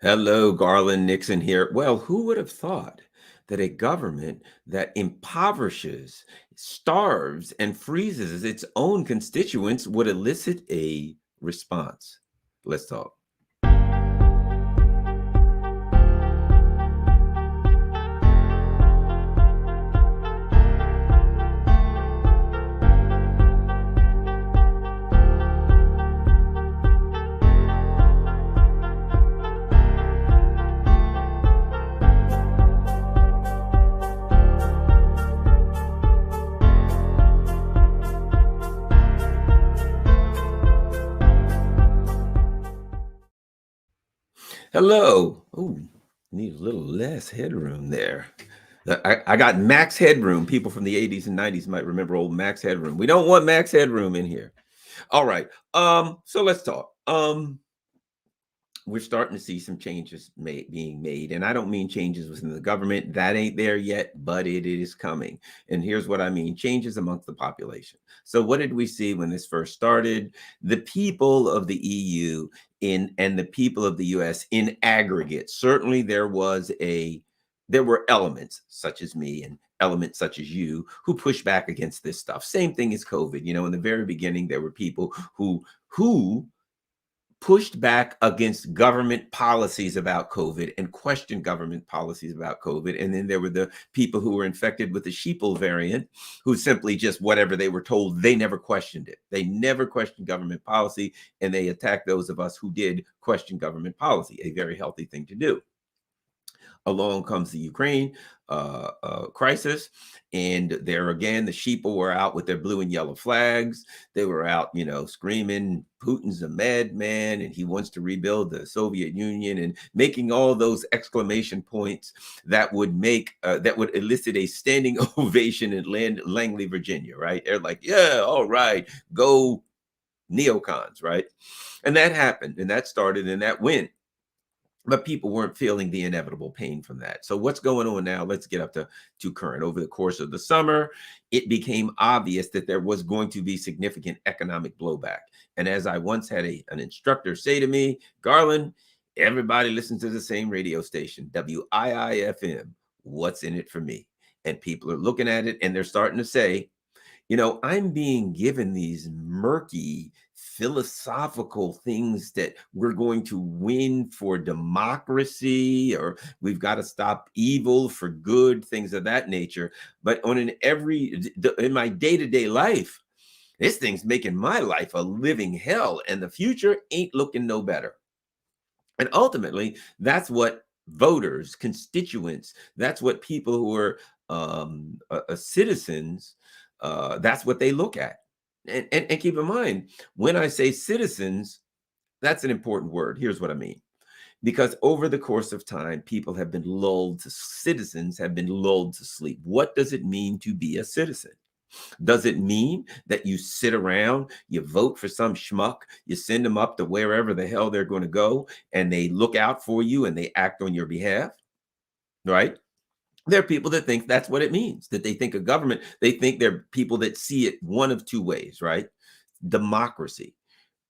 Hello, Garland Nixon here. Well, who would have thought that a government that impoverishes, starves, and freezes its own constituents would elicit a response? Let's talk. Hello. Oh, need a little less headroom there. I got max headroom. People from the 80s and 90s might remember old max headroom. We don't want max headroom in here. All right. So let's talk. We're starting to see some changes being made. And I don't mean changes within the government. That ain't there yet, but it is coming. And here's what I mean: changes amongst the population. So what did we see when this first started? The people of the EU and the people of the US in aggregate, certainly there were elements such as me and elements such as you who push back against this stuff. Same thing as COVID. In the very beginning, there were people who pushed back against government policies about COVID and questioned government policies about COVID. And then there were the people who were infected with the sheeple variant, who simply just whatever they were told, they never questioned it. They never questioned government policy, and they attacked those of us who did question government policy, a very healthy thing to do. Along comes the Ukraine crisis, and there again, the sheeple were out with their blue and yellow flags. They were out, screaming, "Putin's a madman, and he wants to rebuild the Soviet Union," and making all those exclamation points that would elicit a standing ovation in Langley, Virginia. Right? They're like, "Yeah, all right, go neocons!" Right? And that happened, and that started, and that went, but people weren't feeling the inevitable pain from that. So what's going on now? Let's get up to current. Over the course of the summer, it became obvious that there was going to be significant economic blowback. And as I once had an instructor say to me, "Garland, everybody listens to the same radio station, WIIFM. What's in it for me?" And people are looking at it and they're starting to say, I'm being given these murky philosophical things that we're going to win for democracy, or we've got to stop evil for good, things of that nature. But in my day-to-day life, this thing's making my life a living hell, and the future ain't looking no better. And ultimately, that's what voters, constituents, that's what people who are citizens, that's what they look at. And keep in mind, when I say citizens, that's an important word. Here's what I mean. Because over the course of time, citizens have been lulled to sleep. What does it mean to be a citizen? Does it mean that you sit around, you vote for some schmuck, you send them up to wherever the hell they're going to go, and they look out for you and they act on your behalf? Right? There are people that think that's what it means, that they think a government, they think they're people that see it one of two ways, right? Democracy.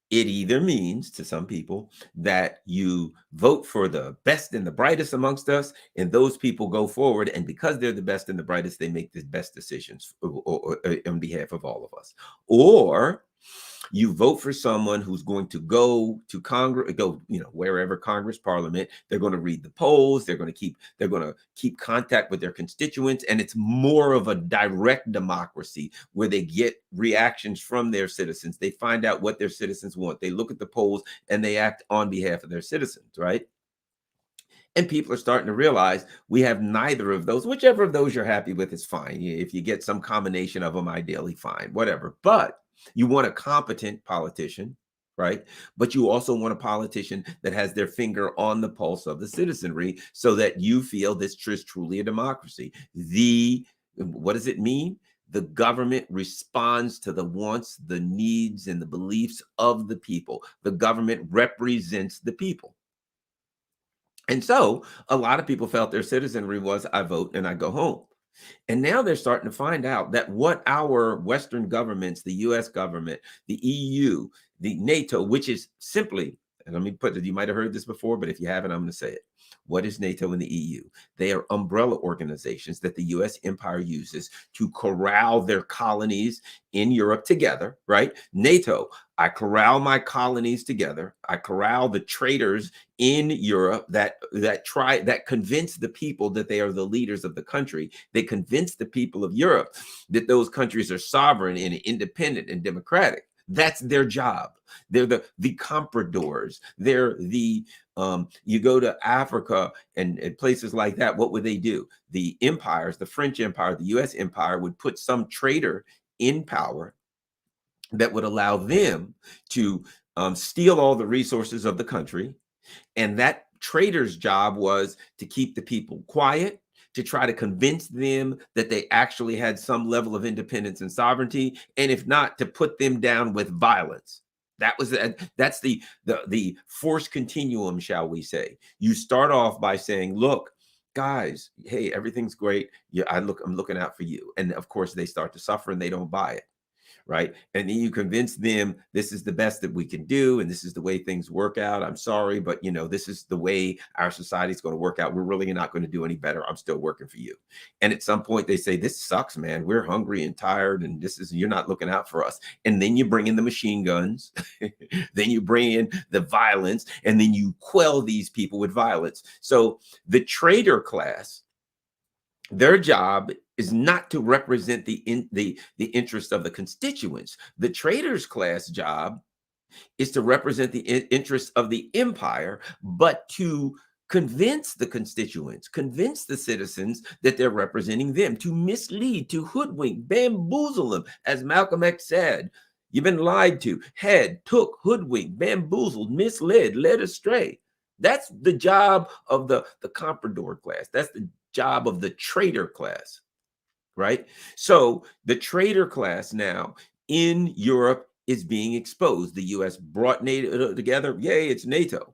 It either means to some people that you vote for the best and the brightest amongst us, and those people go forward. And because they're the best and the brightest, they make the best decisions on behalf of all of us. Or you vote for someone who's going to go to Congress, wherever Congress, Parliament. They're going to read the polls. They're going to keep contact with their constituents, and it's more of a direct democracy where they get reactions from their citizens. They find out what their citizens want. They look at the polls and they act on behalf of their citizens, right? And people are starting to realize we have neither of those. Whichever of those you're happy with is fine. If you get some combination of them, ideally fine, whatever. But you want a competent politician, right? But you also want a politician that has their finger on the pulse of the citizenry so that you feel this is truly a democracy. What does it mean? The government responds to the wants, the needs, and the beliefs of the people. The government represents the people. And so a lot of people felt their citizenry was, I vote and I go home. And now they're starting to find out that what our Western governments, the US government, the EU, the NATO, which is simply, and let me put it, you might have heard this before, but if you haven't, I'm going to say it. What is NATO and the EU? They are umbrella organizations that the US empire uses to corral their colonies in Europe together, right? NATO, I corral my colonies together. I corral the traitors in Europe that convince the people that they are the leaders of the country. They convince the people of Europe that those countries are sovereign and independent and democratic. That's their job. They're the compradors. They're the you go to Africa and places like that. What would they do? The empires, the French Empire, the U.S. Empire, would put some traitor in power that would allow them to steal all the resources of the country. And that traitor's job was to keep the people quiet, to try to convince them that they actually had some level of independence and sovereignty, and if not, to put them down with violence. That's the force continuum, shall we say. You start off by saying, look, guys, hey, everything's great. Yeah, I'm looking out for you. And of course, they start to suffer and they don't buy it. Right. And then you convince them this is the best that we can do. And this is the way things work out. I'm sorry, but this is the way our society is going to work out. We're really not going to do any better. I'm still working for you. And at some point they say, this sucks, man. We're hungry and tired. And you're not looking out for us. And then you bring in the machine guns. Then you bring in the violence, and then you quell these people with violence. So the traitor class, their job is not to represent the interest of the constituents. The traitors class job is to represent the interests of the empire, but to convince the constituents, convince the citizens that they're representing them, to mislead, to hoodwink, bamboozle them. As Malcolm X said, you've been lied to, had, took, hoodwinked, bamboozled, misled, led astray. That's the job of the comprador class. That's the job of the traitor class, right? So the traitor class now in Europe is being exposed. The US brought NATO together. Yay, it's NATO.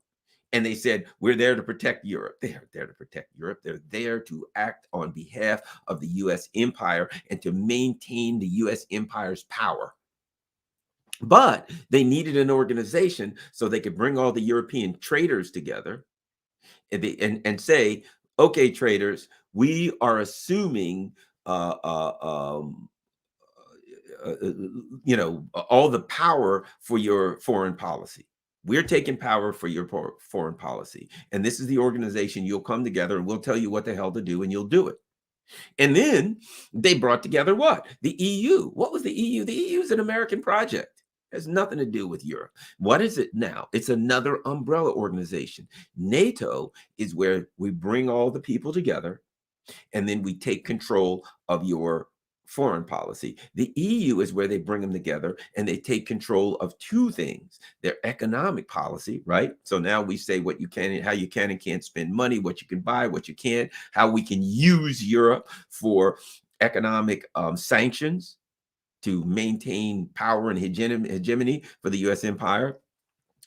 And they said, we're there to protect Europe. They are there to protect Europe. They're there to act on behalf of the US empire and to maintain the US empire's power. But they needed an organization so they could bring all the European traitors together and say, okay, traders, we are assuming all the power for your foreign policy. We're taking power for your foreign policy. And this is the organization. You'll come together and we'll tell you what the hell to do, and you'll do it. And then they brought together what? The EU. What was the EU? The EU is an American project. It has nothing to do with Europe. What is it now? It's another umbrella organization. NATO is where we bring all the people together, and then we take control of your foreign policy. The EU is where they bring them together and they take control of two things: their economic policy, right? So now we say what you can, how you can and can't spend money, what you can buy, what you can't, how we can use Europe for economic sanctions to maintain power and hegemony for the US empire.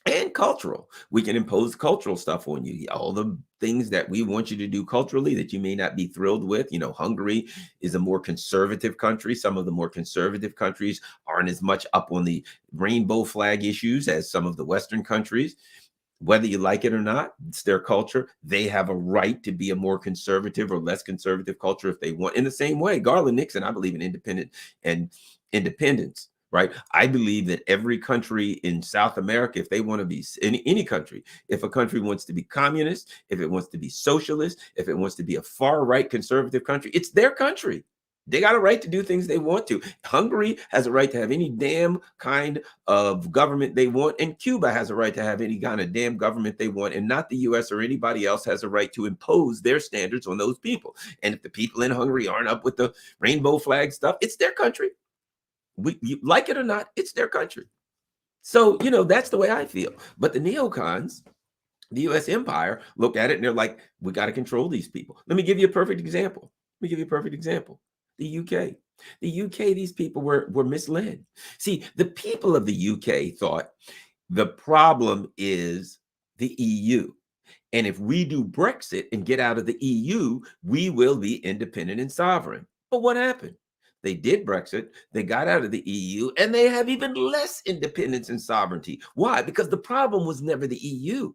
And cultural. We can impose cultural stuff on you. All the things that we want you to do culturally that you may not be thrilled with. Hungary is a more conservative country. Some of the more conservative countries aren't as much up on the rainbow flag issues as some of the Western countries. Whether you like it or not, it's their culture. They have a right to be a more conservative or less conservative culture if they want. In the same way, Garland Nixon, I believe in independence. Right. I believe that every country in South America, if they want to be in any country, if a country wants to be communist, if it wants to be socialist, if it wants to be a far right conservative country, it's their country. They got a right to do things they want to. Hungary has a right to have any damn kind of government they want. And Cuba has a right to have any kind of damn government they want. And not the US or anybody else has a right to impose their standards on those people. And if the people in Hungary aren't up with the rainbow flag stuff, it's their country. You like it or not, it's their country. So, that's the way I feel. But the neocons, the US empire, look at it and they're like, we got to control these people. Let me give you a perfect example. The UK. The UK, these people were misled. See, the people of the UK thought the problem is the EU. And if we do Brexit and get out of the EU, we will be independent and sovereign. But what happened? They did Brexit, they got out of the EU, and they have even less independence and sovereignty. Why? Because the problem was never the EU.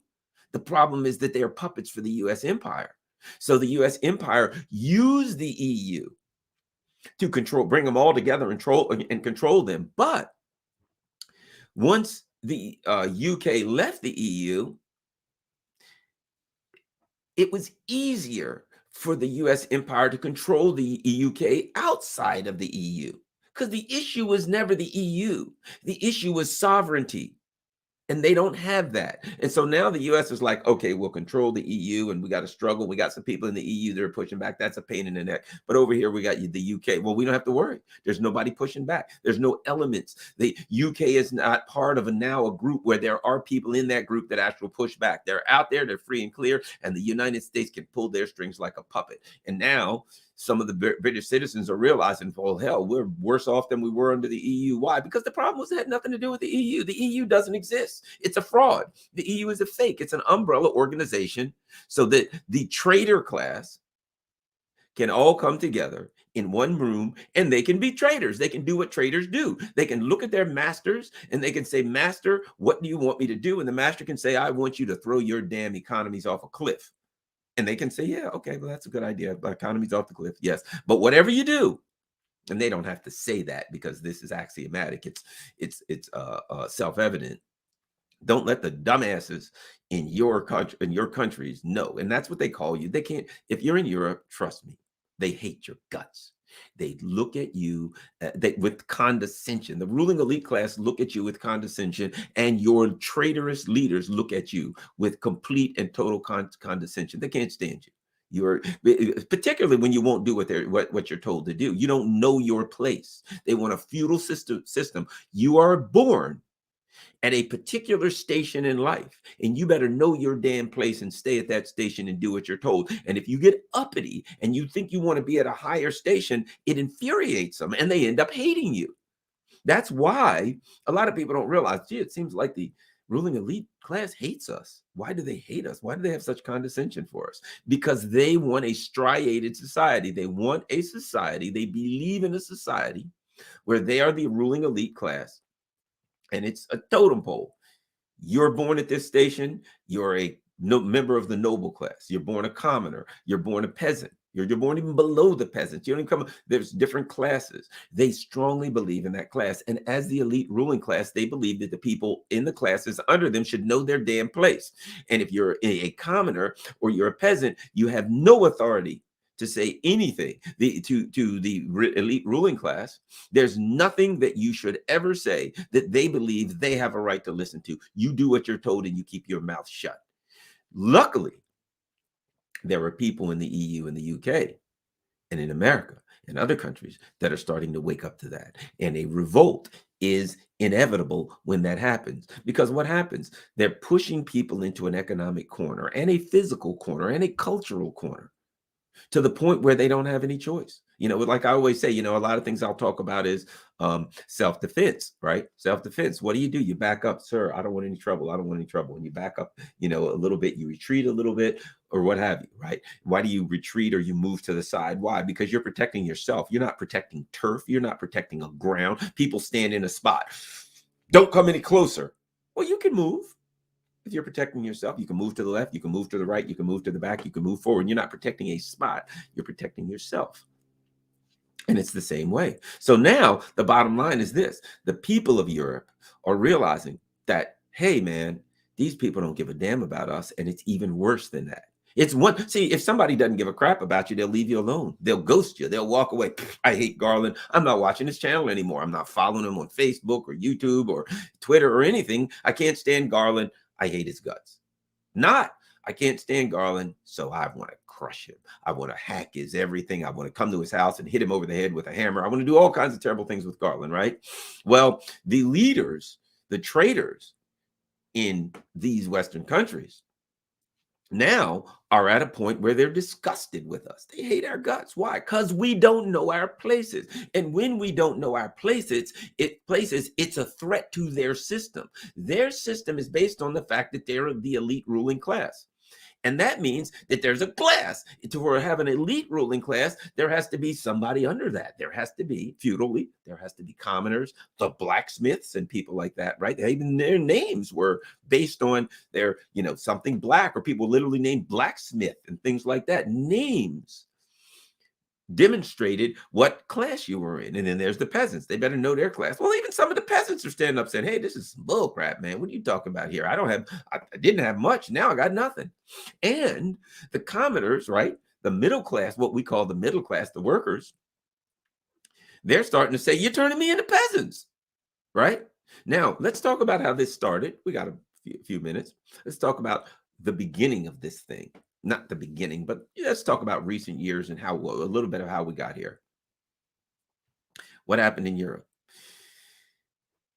The problem is that they are puppets for the US empire. So the US empire used the EU to control, bring them all together and control them. But once the UK left the EU, it was easier for the US empire to control the UK outside of the EU, because the issue was never the EU. The issue was sovereignty. And they don't have that. And so now the US is like, okay, we'll control the EU and we got to struggle. We got some people in the EU that are pushing back. That's a pain in the neck. But over here, we got the UK. Well, we don't have to worry. There's nobody pushing back. There's no elements. The UK is not part of a group where there are people in that group that actually push back. They're out there, they're free and clear, and the United States can pull their strings like a puppet. And now some of the British citizens are realizing, well, hell, we're worse off than we were under the EU. Why? Because the problem was it had nothing to do with the EU. The EU doesn't exist. It's a fraud. The EU is a fake. It's an umbrella organization so that the trader class can all come together in one room and they can be traders. They can do what traders do. They can look at their masters and they can say, Master, what do you want me to do? And the master can say, I want you to throw your damn economies off a cliff. And they can say, yeah, okay, well, that's a good idea. The economy's off the cliff. Yes. But whatever you do, and they don't have to say that because this is axiomatic. It's self-evident. Don't let the dumbasses in your country, in your countries know. And that's what they call you. They can't, if you're in Europe, trust me, they hate your guts. They look at you with condescension. The ruling elite class look at you with condescension, and your traitorous leaders look at you with complete and total condescension. They can't stand you. You're particularly when you won't do what you're told to do. You don't know your place. They want a feudal system. You are born at a particular station in life, and you better know your damn place and stay at that station and do what you're told. And if you get uppity and you think you want to be at a higher station, it infuriates them and they end up hating you. That's why a lot of people don't realize, gee, it seems like the ruling elite class hates us. Why do they hate us? Why do they have such condescension for us? Because they want a striated society. They want a society. They believe in a society where they are the ruling elite class. And it's a totem pole. You're born at this station, you're a member of the noble class. You're born a commoner. You're born a peasant. You're born even below the peasants. You don't even come. There's different classes. They strongly believe in that class. And as the elite ruling class, they believe that the people in the classes under them should know their damn place. And if you're a commoner or you're a peasant, you have no authority to say anything to the elite ruling class. There's nothing that you should ever say that they believe they have a right to listen to. You do what you're told and you keep your mouth shut. Luckily, there are people in the EU and the UK and in America and other countries that are starting to wake up to that. And a revolt is inevitable when that happens. Because what happens? They're pushing people into an economic corner and a physical corner and a cultural corner, to the point where they don't have any choice. You know, like I always say, you know, a lot of things I'll talk about is self-defense, right? Self-defense. What do? You back up, sir. I don't want any trouble. I don't want any trouble. And you back up, you know, a little bit, you retreat a little bit or what have you, right? Why do you retreat or you move to the side? Why? Because you're protecting yourself. You're not protecting turf. You're not protecting a ground. People stand in a spot. Don't come any closer. Well, you can move. If you're protecting yourself, you can move to the left, you can move to the right, you can move to the back, you can move forward. You're not protecting a spot, you're protecting yourself. And it's the same way. So now the bottom line is this: the people of Europe are realizing that, hey, man, these people don't give a damn about us. And it's even worse than that. See, if somebody doesn't give a crap about you, they'll leave you alone. They'll ghost you. They'll walk away. I hate Garland. I'm not watching his channel anymore. I'm not following him on Facebook or YouTube or Twitter or anything. I can't stand Garland. I hate his guts. Not, I can't stand Garland, so I want to crush him. I want to hack his everything. I want to come to his house and hit him over the head with a hammer. I want to do all kinds of terrible things with Garland, right? Well, the leaders, the traders in these Western countries now are at a point where they're disgusted with us. They hate our guts. Why? Because we don't know our places. And when we don't know our places, it's a threat to their system. Their system is based on the fact that they're the elite ruling class. And that means that there's a class. To have an elite ruling class, there has to be somebody under that. There has to be feudally, there has to be commoners, the blacksmiths and people like that, right? Even their names were based on their, something black, or people literally named blacksmith and things like that. Names demonstrated what class you were in. And then there's the peasants. They better know their class. Well, even some of the peasants are standing up saying, hey, this is bull crap, man. What are you talking about here? I didn't have much. Now I got nothing. And the commoners, right? The middle class, what we call the middle class, the workers, they're starting to say, you're turning me into peasants, right? Now, let's talk about how this started. We got a few minutes. Let's talk about the beginning of this thing. Not the beginning, but let's talk about recent years and a little bit of how we got here. What happened in Europe?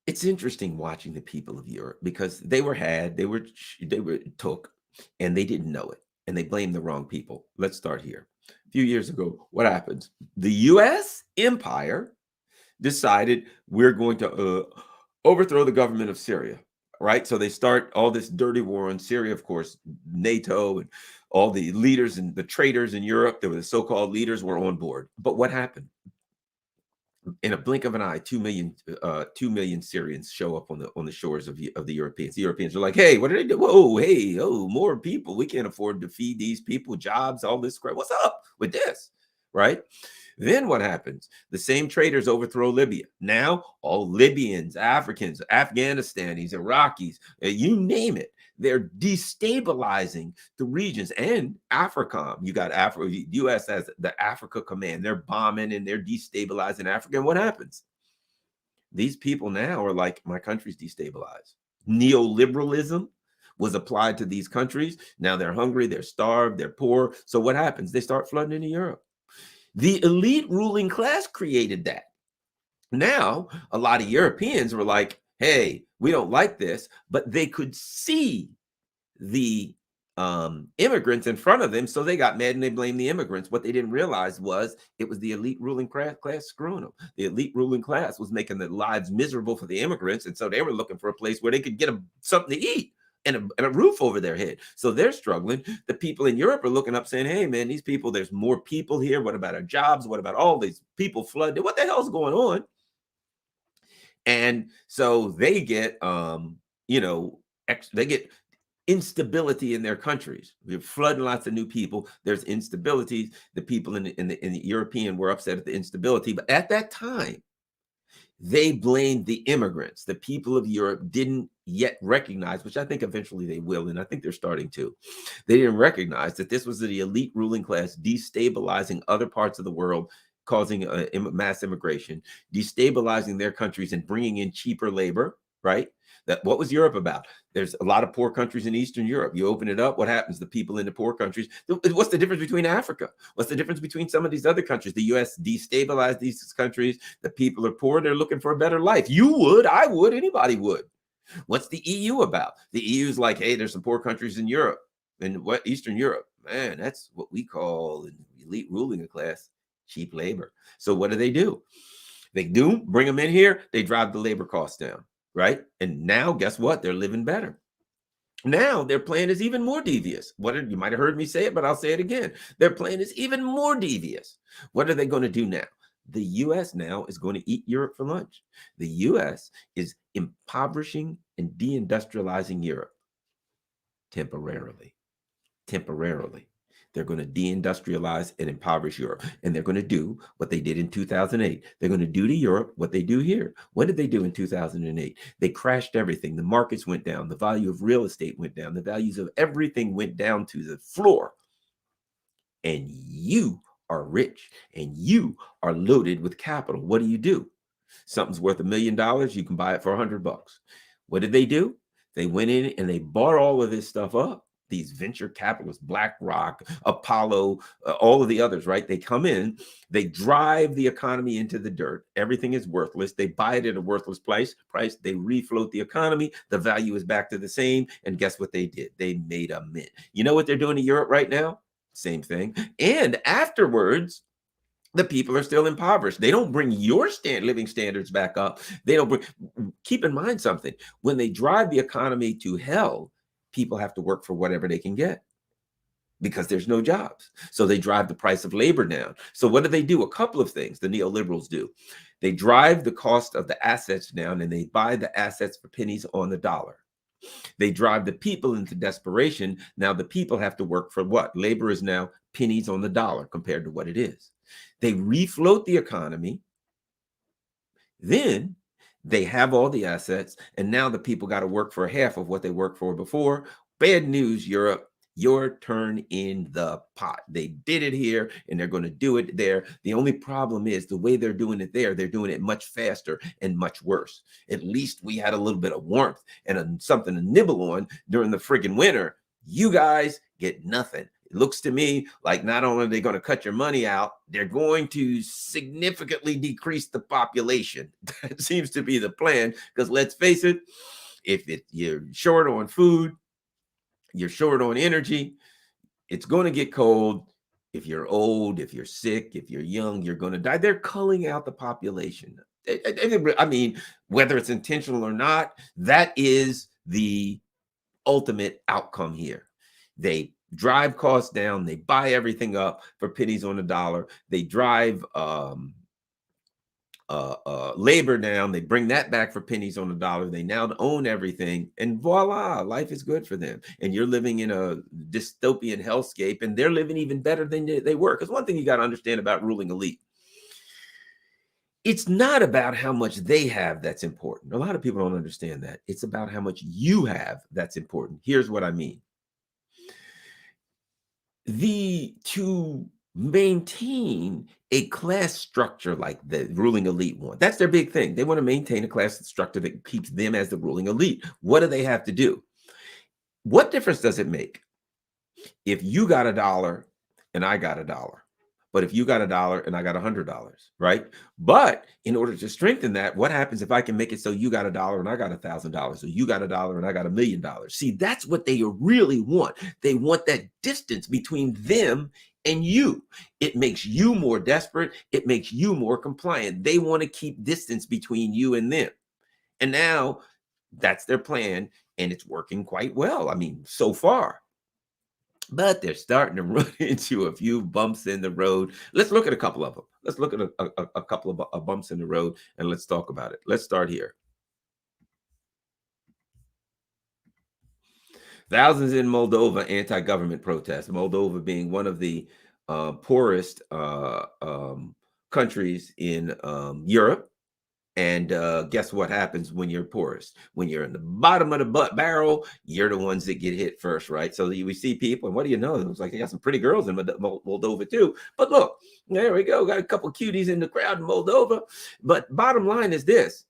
It's interesting watching the people of Europe, because they were took, and they didn't know it, and they blamed the wrong people. Let's start here. A few years ago, what happens? The U.S. empire decided we're going to overthrow the government of Syria, right? So they start all this dirty war on Syria. Of course, NATO and all the leaders and the traitors in Europe, there were the so-called leaders, were on board. But what happened? In a blink of an eye, 2 million Syrians show up on the shores of the Europeans. The Europeans are like, hey, what did they do? Whoa, hey, more people. We can't afford to feed these people, jobs, all this crap. What's up with this, right? Then what happens? The same traitors overthrow Libya. Now all Libyans, Africans, Afghanistanis, Iraqis, you name it, they're destabilizing the regions. And AFRICOM, you got U.S. has the Africa Command. They're bombing and they're destabilizing Africa. And what happens? These people now are like, my country's destabilized. Neoliberalism was applied to these countries. Now they're hungry, they're starved, they're poor. So what happens? They start flooding into Europe. The elite ruling class created that. Now, a lot of Europeans were like, hey, we don't like this, but they could see the immigrants in front of them, so they got mad and they blamed the immigrants. What they didn't realize was it was the elite ruling class screwing them. The elite ruling class was making their lives miserable for the immigrants, and so they were looking for a place where they could get something to eat and a roof over their head. So they're struggling. The people in Europe are looking up saying, hey, man, these people, there's more people here. What about our jobs? What about all these people flooded? What the hell's going on? And so they get, they get instability in their countries. We're flooding lots of new people. There's instabilities. The people in the European were upset at the instability. But at that time, they blamed the immigrants. The people of Europe didn't yet recognize, which I think eventually they will, and I think they're starting to. They didn't recognize that this was the elite ruling class destabilizing other parts of the world, causing mass immigration, destabilizing their countries and bringing in cheaper labor, right? What was Europe about? There's a lot of poor countries in Eastern Europe. You open it up, what happens? The people in the poor countries. What's the difference between Africa? What's the difference between some of these other countries? The U.S. destabilized these countries. The people are poor. They're looking for a better life. You would, I would, anybody would. What's the EU about? The EU is like, hey, there's some poor countries in Europe, in Eastern Europe. Man, that's what we call an elite ruling class, cheap labor. So what do? They bring them in here. They drive the labor costs down. Right? And now, guess what? They're living better. Now their plan is even more devious. You might have heard me say it, but I'll say it again. Their plan is even more devious. What are they going to do now? The U.S. now is going to eat Europe for lunch. The U.S. is impoverishing and deindustrializing Europe temporarily. They're going to deindustrialize and impoverish Europe. And they're going to do what they did in 2008. They're going to do to Europe what they do here. What did they do in 2008? They crashed everything. The markets went down. The value of real estate went down. The values of everything went down to the floor. And you are rich and you are loaded with capital. What do? Something's worth $1 million. You can buy it for $100. What did they do? They went in and they bought all of this stuff up. These venture capitalists, BlackRock, Apollo, all of the others, right? They come in, they drive the economy into the dirt. Everything is worthless. They buy it at a worthless price. They refloat the economy. The value is back to the same. And guess what they did? They made a mint. You know what they're doing to Europe right now? Same thing. And afterwards, the people are still impoverished. They don't bring your living standards back up. Keep in mind something. When they drive the economy to hell, people have to work for whatever they can get. because there's no jobs. So they drive the price of labor down. So what do? A couple of things the neoliberals do. They drive the cost of the assets down and they buy the assets for pennies on the dollar. They drive the people into desperation. Now the people have to work for what? Labor is now pennies on the dollar compared to what it is. They refloat the economy. Then they have all the assets, and now the people got to work for half of what they worked for before. Bad news, Europe. Your turn in the pot. They did it here and they're going to do it there. The only problem is the way they're doing it there, they're doing it much faster and much worse. At least we had a little bit of warmth and something to nibble on during the friggin' winter. You guys get nothing. It looks to me like not only are they going to cut your money out, they're going to significantly decrease the population. That seems to be the plan, because let's face it, if you're short on food, you're short on energy, it's going to get cold. If you're old, if you're sick, if you're young, you're going to die. They're culling out the population. I mean, whether it's intentional or not, that is the ultimate outcome here. They drive costs down. They buy everything up for pennies on the dollar. They drive labor down. They bring that back for pennies on the dollar. They now own everything, and voila, life is good for them. And you're living in a dystopian hellscape, and they're living even better than they were. Because one thing you got to understand about ruling elite, it's not about how much they have that's important. A lot of people don't understand that. It's about how much you have that's important. Here's what I mean. To maintain a class structure like the ruling elite want, that's their big thing. They want to maintain a class structure that keeps them as the ruling elite. What do they have to do? What difference does it make if you got $1 and I got $1? But if you got $1 and I got $100, right? But in order to strengthen that, what happens if I can make it so you got $1 and I got $1,000, or you got $1 and I got $1,000,000? See, that's what they really want. They want that distance between them and you. It makes you more desperate. It makes you more compliant. They want to keep distance between you and them. And now that's their plan, and it's working quite well. I mean, so far. But they're starting to run into a few bumps in the road. Let's look at a couple of them. Let's look at a couple of bumps in the road, and let's talk about it. Let's start here. Thousands in Moldova anti-government protests. Moldova being one of the poorest countries in Europe. And guess what happens when you're poorest? When you're in the bottom of the barrel, you're the ones that get hit first, right? So we see people, and what do you know? It was like they got some pretty girls in Moldova too. But look, there we go. Got a couple cuties in the crowd in Moldova. But bottom line is this.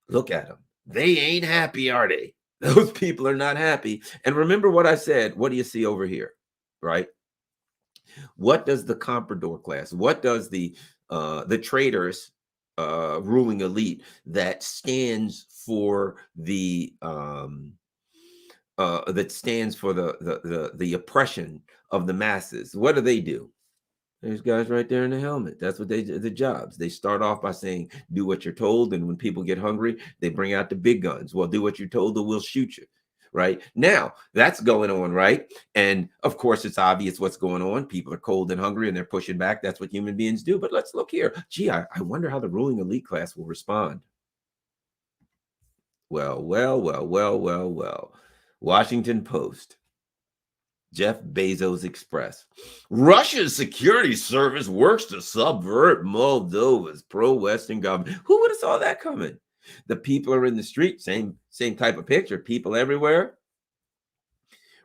Look at them. They ain't happy, are they? Those people are not happy. And remember what I said. What do you see over here, right? What does the comprador class, what does the traders, ruling elite that stands for the oppression of the masses, what do? There's guys right there in the helmet. That's what they do, the jobs. They start off by saying, do what you're told. And when people get hungry, they bring out the big guns. Well, do what you're told or we'll shoot you. Right now, that's going on, right? And of course, it's obvious what's going on. People are cold and hungry and they're pushing back. That's what human beings do. But let's look here. Gee, I wonder how the ruling elite class will respond. Well. Washington Post. Jeff Bezos Express. Russia's security service works to subvert Moldova's pro-Western government. Who would have saw that coming? The people are in the street. Same type of picture. People everywhere.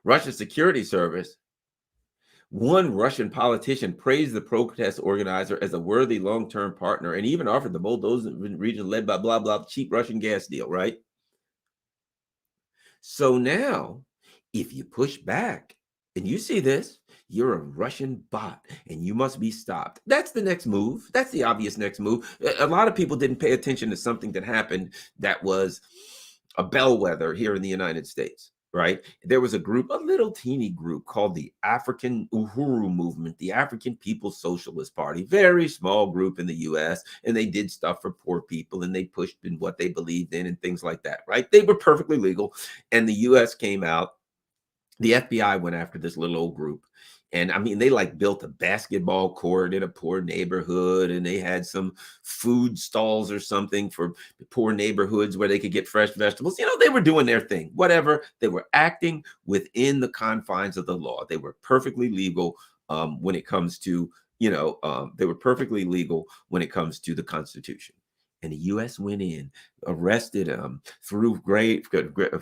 Russia's security service. One Russian politician praised the protest organizer as a worthy long-term partner and even offered the Moldovan region led by blah, blah, cheap Russian gas deal, right? So now, if you push back, and you see this, you're a Russian bot and you must be stopped. That's the next move. That's the obvious next move. A lot of people didn't pay attention to something that happened that was a bellwether here in the United States, right? There was a group, a little teeny group called the African Uhuru Movement, the African People's Socialist Party, very small group in the US, and they did stuff for poor people and they pushed in what they believed in and things like that, right? They were perfectly legal. And the US came out The FBI went after this little old group. And I mean, they like built a basketball court in a poor neighborhood, and they had some food stalls or something for poor neighborhoods where they could get fresh vegetables. You know, they were doing their thing, whatever. They were acting within the confines of the law. They were perfectly legal when it comes to, they were perfectly legal when it comes to the Constitution. And the U.S. went in, arrested him, threw great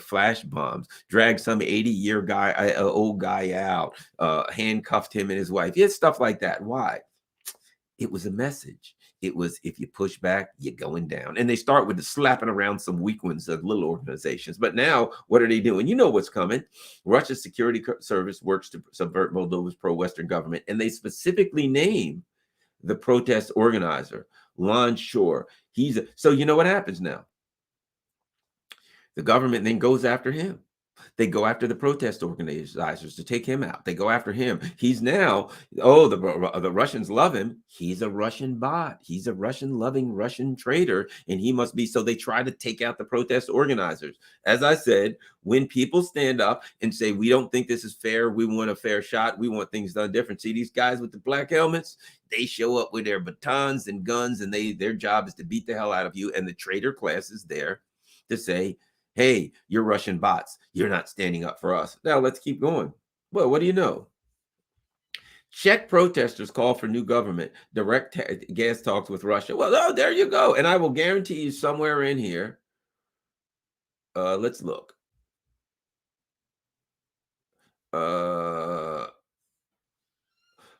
flash bombs, dragged some 80-year guy, old guy out, handcuffed him and his wife. Yeah, stuff like that. Why? It was a message. It was, if you push back, you're going down. And they start with the slapping around some weak ones of little organizations. But now, what are they doing? You know what's coming. Russia's security service works to subvert Moldova's pro-Western government, and they specifically name the protest organizer, Lon Shore. So you know what happens now? The government then goes after him. They go after the protest organizers to take him out. They go after him. He's now, the Russians love him. He's a Russian bot. He's a Russian-loving Russian traitor, and he must be. So they try to take out the protest organizers. As I said, when people stand up and say, we don't think this is fair, we want a fair shot, we want things done different. See these guys with the black helmets? They show up with their batons and guns, and their job is to beat the hell out of you. And the traitor class is there to say, hey, you're Russian bots. You're not standing up for us. Now let's keep going. Well, what do you know? Czech protesters call for new government, direct gas talks with Russia. Well, oh, there you go. And I will guarantee you somewhere in here. Let's look.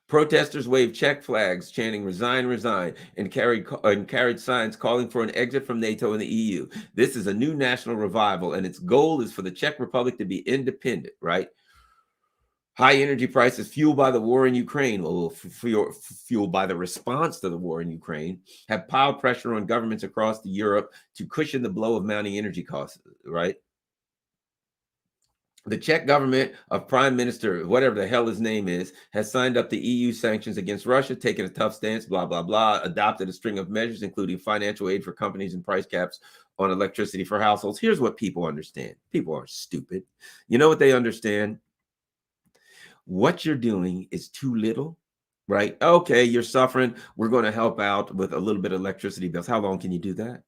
Protesters waved Czech flags chanting "Resign, resign," and carried signs calling for an exit from NATO and the EU. This is a new national revival, and its goal is for the Czech Republic to be independent, right? High energy prices fueled by the war in Ukraine, or fueled by the response to the war in Ukraine, have piled pressure on governments across Europe to cushion the blow of mounting energy costs, right? The Czech government of Prime Minister, whatever the hell his name is, has signed up to EU sanctions against Russia, taken a tough stance, blah, blah, blah, adopted a string of measures, including financial aid for companies and price caps on electricity for households. Here's what people understand. People are stupid. You know what they understand? What you're doing is too little, right? Okay, you're suffering. We're going to help out with a little bit of electricity bills. How long can you do that?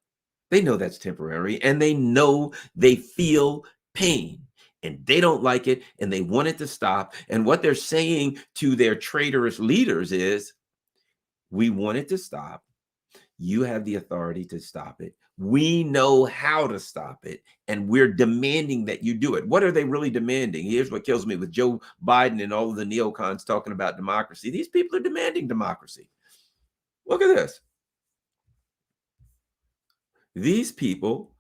They know that's temporary, and they know they feel pain. And they don't like it, and they want it to stop. And what they're saying to their traitorous leaders is, we want it to stop. You have the authority to stop it. We know how to stop it, and we're demanding that you do it. What are they really demanding? Here's what kills me with Joe Biden and all of the neocons talking about democracy. These people are demanding democracy. Look at this. These people.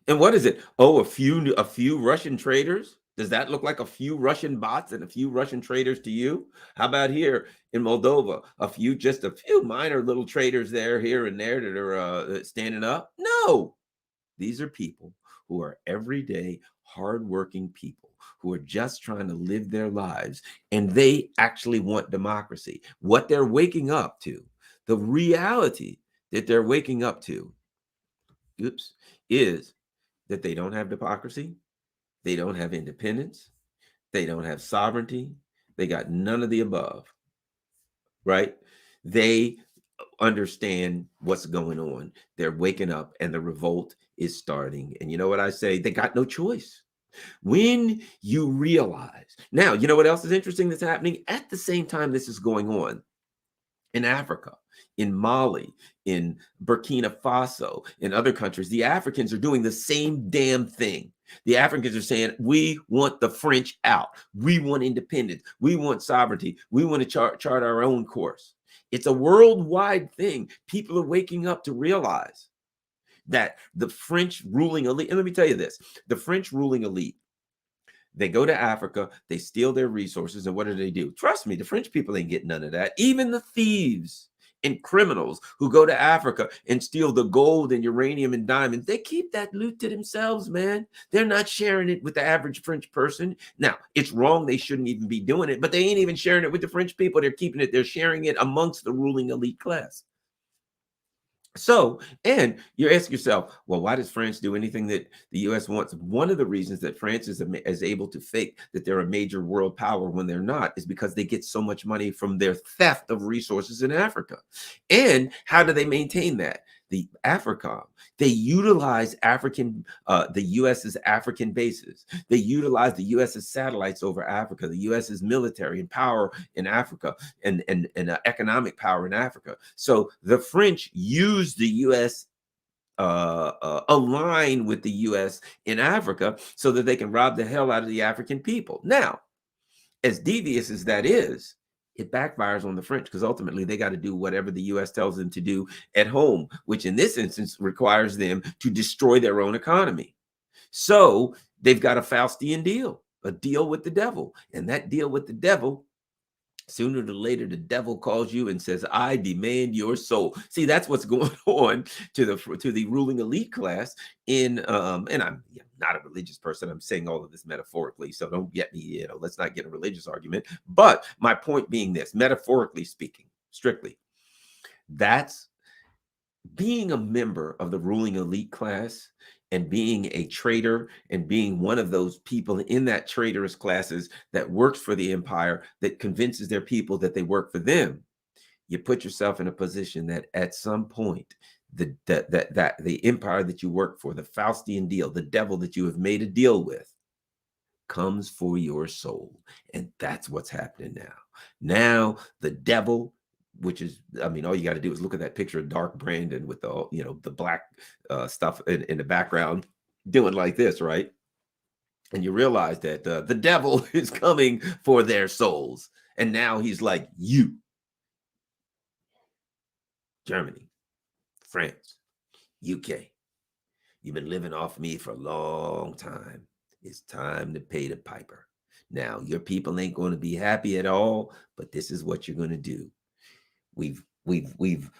And what is it? Oh, a few Russian traders? Does that look like a few Russian bots and a few Russian traders to you? How about here in Moldova? Just a few minor little traders here and there that are standing up? No, these are people who are everyday, hardworking people who are just trying to live their lives, and they actually want democracy. What they're waking up to, the reality that they're waking up to, is that they don't have democracy, they don't have independence, they don't have sovereignty, they got none of the above, right? They understand what's going on. They're waking up, and the revolt is starting. And you know what I say? They got no choice. When you realize, now, you know what else is interesting that's happening? At the same time this is going on, in Africa, in Mali, in Burkina Faso, in other countries, the Africans are doing the same damn thing. The Africans are saying, we want the French out. We want independence. We want sovereignty. We want to chart our own course. It's a worldwide thing. People are waking up to realize that the French ruling elite, and let me tell you this, the French ruling elite, they go to Africa, they steal their resources, and what do? Trust me, the French people ain't getting none of that. Even the thieves and criminals who go to Africa and steal the gold and uranium and diamonds, they keep that loot to themselves, man. They're not sharing it with the average French person. Now, it's wrong. They shouldn't even be doing it, but they ain't even sharing it with the French people. They're keeping it. They're sharing it amongst the ruling elite class. So, and you ask yourself, well, why does France do anything that the US wants? One of the reasons that France is able to fake that they're a major world power when they're not is because they get so much money from their theft of resources in Africa. And how do they maintain that? The AFRICOM, they utilize the US's African bases. They utilize the US's satellites over Africa, the US's military and power in Africa, and economic power in Africa. So the French use the U.S. Align with the U.S. in Africa so that they can rob the hell out of the African people. Now, as devious as that is, it backfires on the French because ultimately they got to do whatever the U.S. tells them to do at home, which in this instance requires them to destroy their own economy. So they've got a Faustian deal, a deal with the devil, and that deal with the devil, sooner or later, the devil calls you and says, I demand your soul. See, that's what's going on to the ruling elite class and I'm not a religious person. I'm saying all of this metaphorically. So don't get me, let's not get a religious argument. But my point being this, metaphorically speaking, strictly, that's being a member of the ruling elite class and being a traitor and being one of those people in that traitorous classes that works for the empire, that convinces their people that they work for them, you put yourself in a position that at some point the empire that you work for, the Faustian deal, the devil that you have made a deal with, comes for your soul. And that's what's happening now. Now the devil, which is, I mean, all you got to do is look at that picture of Dark Brandon with the black stuff in the background doing like this, right? And you realize that the devil is coming for their souls. And now he's like, you, Germany, France, UK, you've been living off me for a long time. It's time to pay the piper. Now, your people ain't going to be happy at all, but this is what you're going to do. We've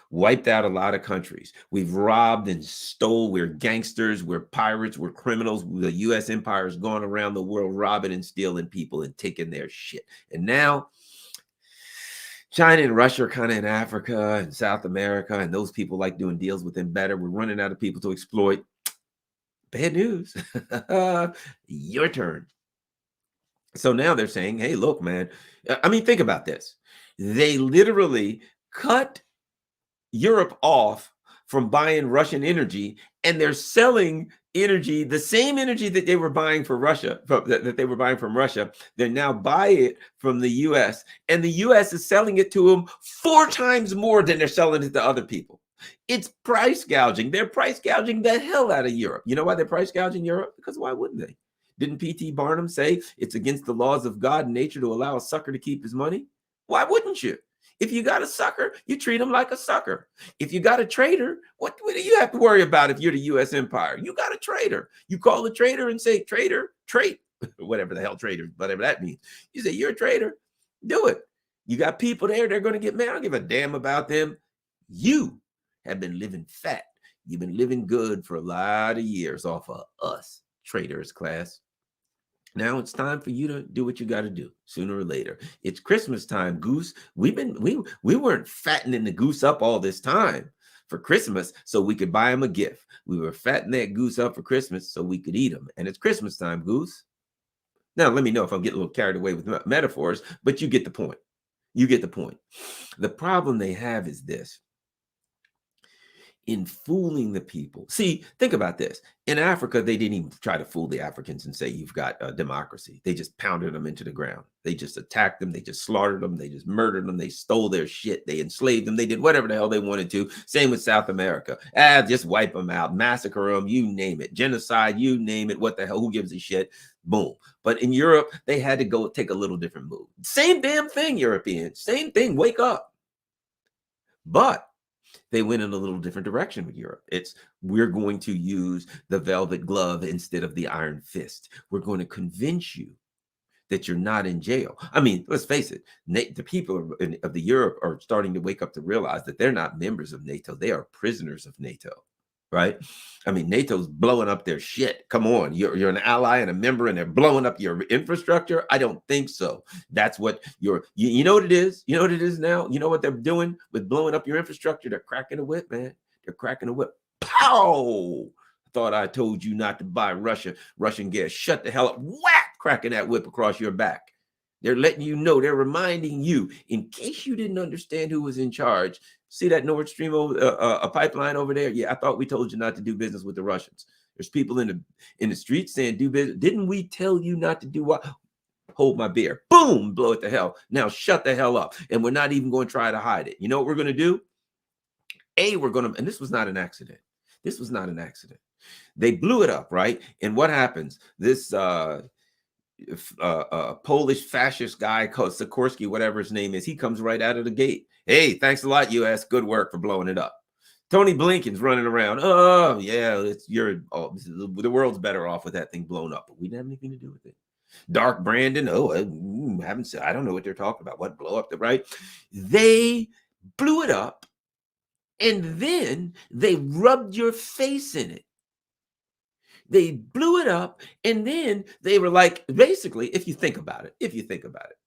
wiped out a lot of countries. We've robbed and stole. We're gangsters. We're pirates. We're criminals. The U.S. empire has gone around the world robbing and stealing people and taking their shit. And now China and Russia are kind of in Africa and South America, and those people like doing deals with them better. We're running out of people to exploit. Bad news. Your turn. So now they're saying, hey, look, man. I mean, think about this. They literally cut Europe off from buying Russian energy, and they're selling energy, the same energy that they were buying for Russia, that they were buying from Russia. They now buy it from the US, and the US is selling it to them 4 times more than they're selling it to other people. It's price gouging. They're price gouging the hell out of Europe. You know why they're price gouging Europe? Because why wouldn't they? Didn't P.T. Barnum say it's against the laws of God and nature to allow a sucker to keep his money? Why wouldn't you? If you got a sucker, you treat him like a sucker. If you got a traitor, what do you have to worry about if you're the U.S. empire? You got a traitor. You call the traitor and say, traitor, trait, whatever the hell traitor, whatever that means. You say, you're a traitor. Do it. You got people there, they're going to get mad. I don't give a damn about them. You have been living fat. You've been living good for a lot of years off of us, traitors class. Now it's time for you to do what you got to do sooner or later. It's Christmas time, goose. We weren't fattening the goose up all this time for Christmas so we could buy him a gift. We were fattening that goose up for Christmas so we could eat him. And it's Christmas time, goose. Now, let me know if I'm getting a little carried away with metaphors, but you get the point. You get the point. The problem they have is this. In fooling the people. See, think about this. In Africa, they didn't even try to fool the Africans and say you've got a democracy. They just pounded them into the ground. They just attacked them. They just slaughtered them. They just murdered them. They stole their shit. They enslaved them. They did whatever the hell they wanted to. Same with South America. Just wipe them out, massacre them, you name it. Genocide, you name it. What the hell? Who gives a shit? Boom. But in Europe, they had to go take a little different move. Same damn thing, Europeans. Same thing. Wake up. But they went in a little different direction with Europe. We're going to use the velvet glove instead of the iron fist. We're going to convince you that you're not in jail. I mean, let's face it, the people of the Europe are starting to wake up to realize that they're not members of NATO. They are prisoners of NATO, right? I mean, NATO's blowing up their shit. Come on, you're an ally and a member, and they're blowing up your infrastructure. I don't think so. That's what you know what it is. You know what it is now. You know what they're doing with blowing up your infrastructure. They're cracking a whip, man. They're cracking the whip. Pow! Thought I told you not to buy Russian gas. Shut the hell up. Whack! Cracking that whip across your back. They're letting you know, they're reminding you, in case you didn't understand who was in charge. See that Nord Stream a pipeline over there? Yeah, I thought we told you not to do business with the Russians. There's people in the streets saying do business. Didn't we tell you not to do what? Hold my beer. Boom, blow it to hell. Now shut the hell up. And we're not even going to try to hide it. You know what we're going to do? We're going to, and this was not an accident. This was not an accident. They blew it up, right? And what happens? This Polish fascist guy called Sikorsky, whatever his name is, he comes right out of the gate. Hey, thanks a lot, U.S. Good work for blowing it up. Tony Blinken's running around. Oh, yeah, the world's better off with that thing blown up. But we didn't have anything to do with it. Dark Brandon, haven't said, I don't know what they're talking about. What blow up the right? They blew it up, and then they rubbed your face in it. They blew it up, and then they were like, basically, if you think about it,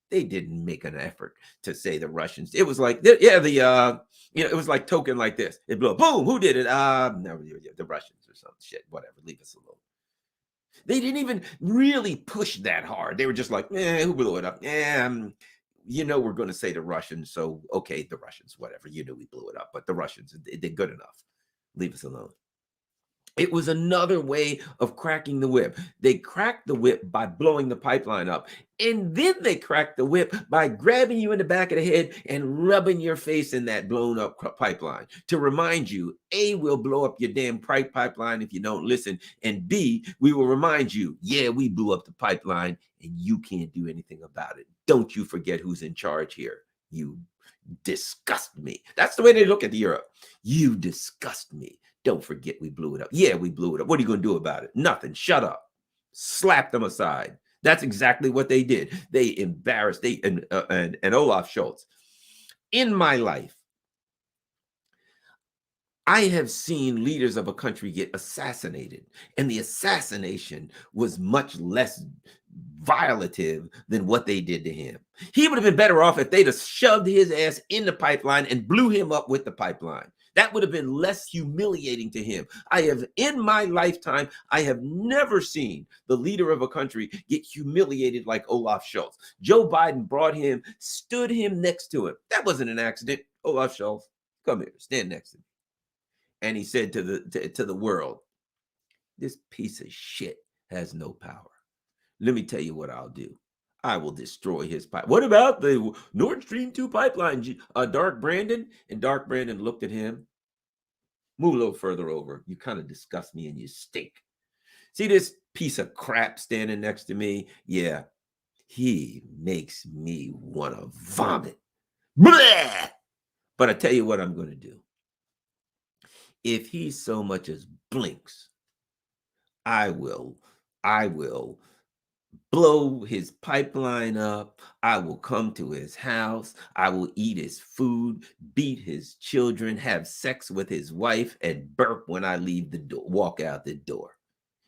they didn't make an effort to say the Russians. It was like, it was like token like this. It blew up. Boom. Who did it? No, the Russians or some shit. Whatever. Leave us alone. They didn't even really push that hard. They were just like, who blew it up? We're going to say the Russians. So, okay, the Russians, whatever. We blew it up. But the Russians, they're good enough. Leave us alone. It was another way of cracking the whip. They cracked the whip by blowing the pipeline up. And then they cracked the whip by grabbing you in the back of the head and rubbing your face in that blown up pipeline to remind you, A, we'll blow up your damn pipeline if you don't listen. And B, we will remind you, yeah, we blew up the pipeline and you can't do anything about it. Don't you forget who's in charge here. You disgust me. That's the way they look at Europe. You disgust me. Don't forget we blew it up. Yeah, we blew it up. What are you going to do about it? Nothing. Shut up. Slap them aside. That's exactly what they did. They embarrassed and Olaf Scholz. In my life, I have seen leaders of a country get assassinated, and the assassination was much less violative than what they did to him. He would have been better off if they'd have shoved his ass in the pipeline and blew him up with the pipeline. That would have been less humiliating to him. In my lifetime, I have never seen the leader of a country get humiliated like Olaf Scholz. Joe Biden brought him, stood him next to him. That wasn't an accident. Olaf Scholz, come here, stand next to me. And he said to the world, this piece of shit has no power. Let me tell you what I'll do. I will destroy his pipe. What about the Nord Stream 2 pipeline, Dark Brandon? And Dark Brandon looked at him. Move a little further over. You kind of disgust me and you stink. See this piece of crap standing next to me? Yeah, he makes me want to vomit. Blah! But I tell you what I'm going to do. If he so much as blinks, I will blow his pipeline up. I will come to his house. I will eat his food, beat his children, have sex with his wife, and burp when I leave the door, walk out the door.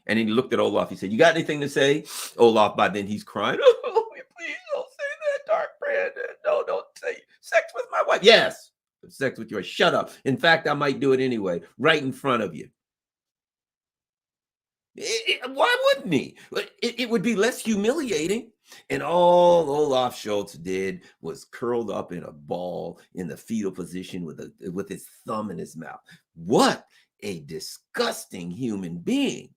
And then he looked at Olaf. He said, you got anything to say? Olaf, by then he's crying. Oh, please don't say that, Dark Brandon. No, don't say sex with my wife. Yes, sex with your wife. Shut up. In fact, I might do it anyway, right in front of you. Why wouldn't he? It would be less humiliating. And all Olaf Scholz did was curled up in a ball in the fetal position with his thumb in his mouth. What a disgusting human being.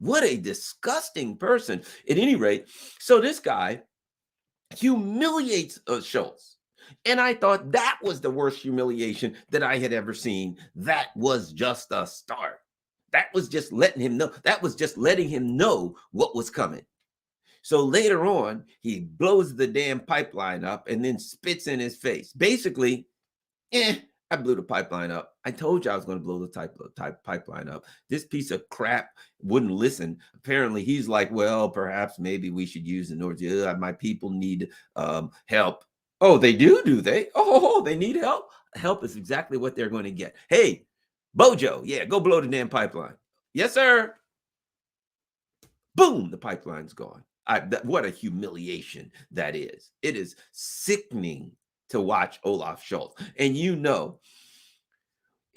What a disgusting person. At any rate, so this guy humiliates Scholz. And I thought that was the worst humiliation that I had ever seen. That was just a start. That was just letting him know. That was just letting him know what was coming. So later on, he blows the damn pipeline up and then spits in his face. Basically, I blew the pipeline up. I told you I was going to blow the pipeline up. This piece of crap wouldn't listen. Apparently, he's like, well, perhaps maybe we should use the North. My people need help. Oh, they do they? Oh, they need help? Help is exactly what they're going to get. Hey, Bojo, yeah, go blow the damn pipeline. Yes, sir. Boom, the pipeline's gone. What a humiliation that is. It is sickening to watch Olaf Scholz. And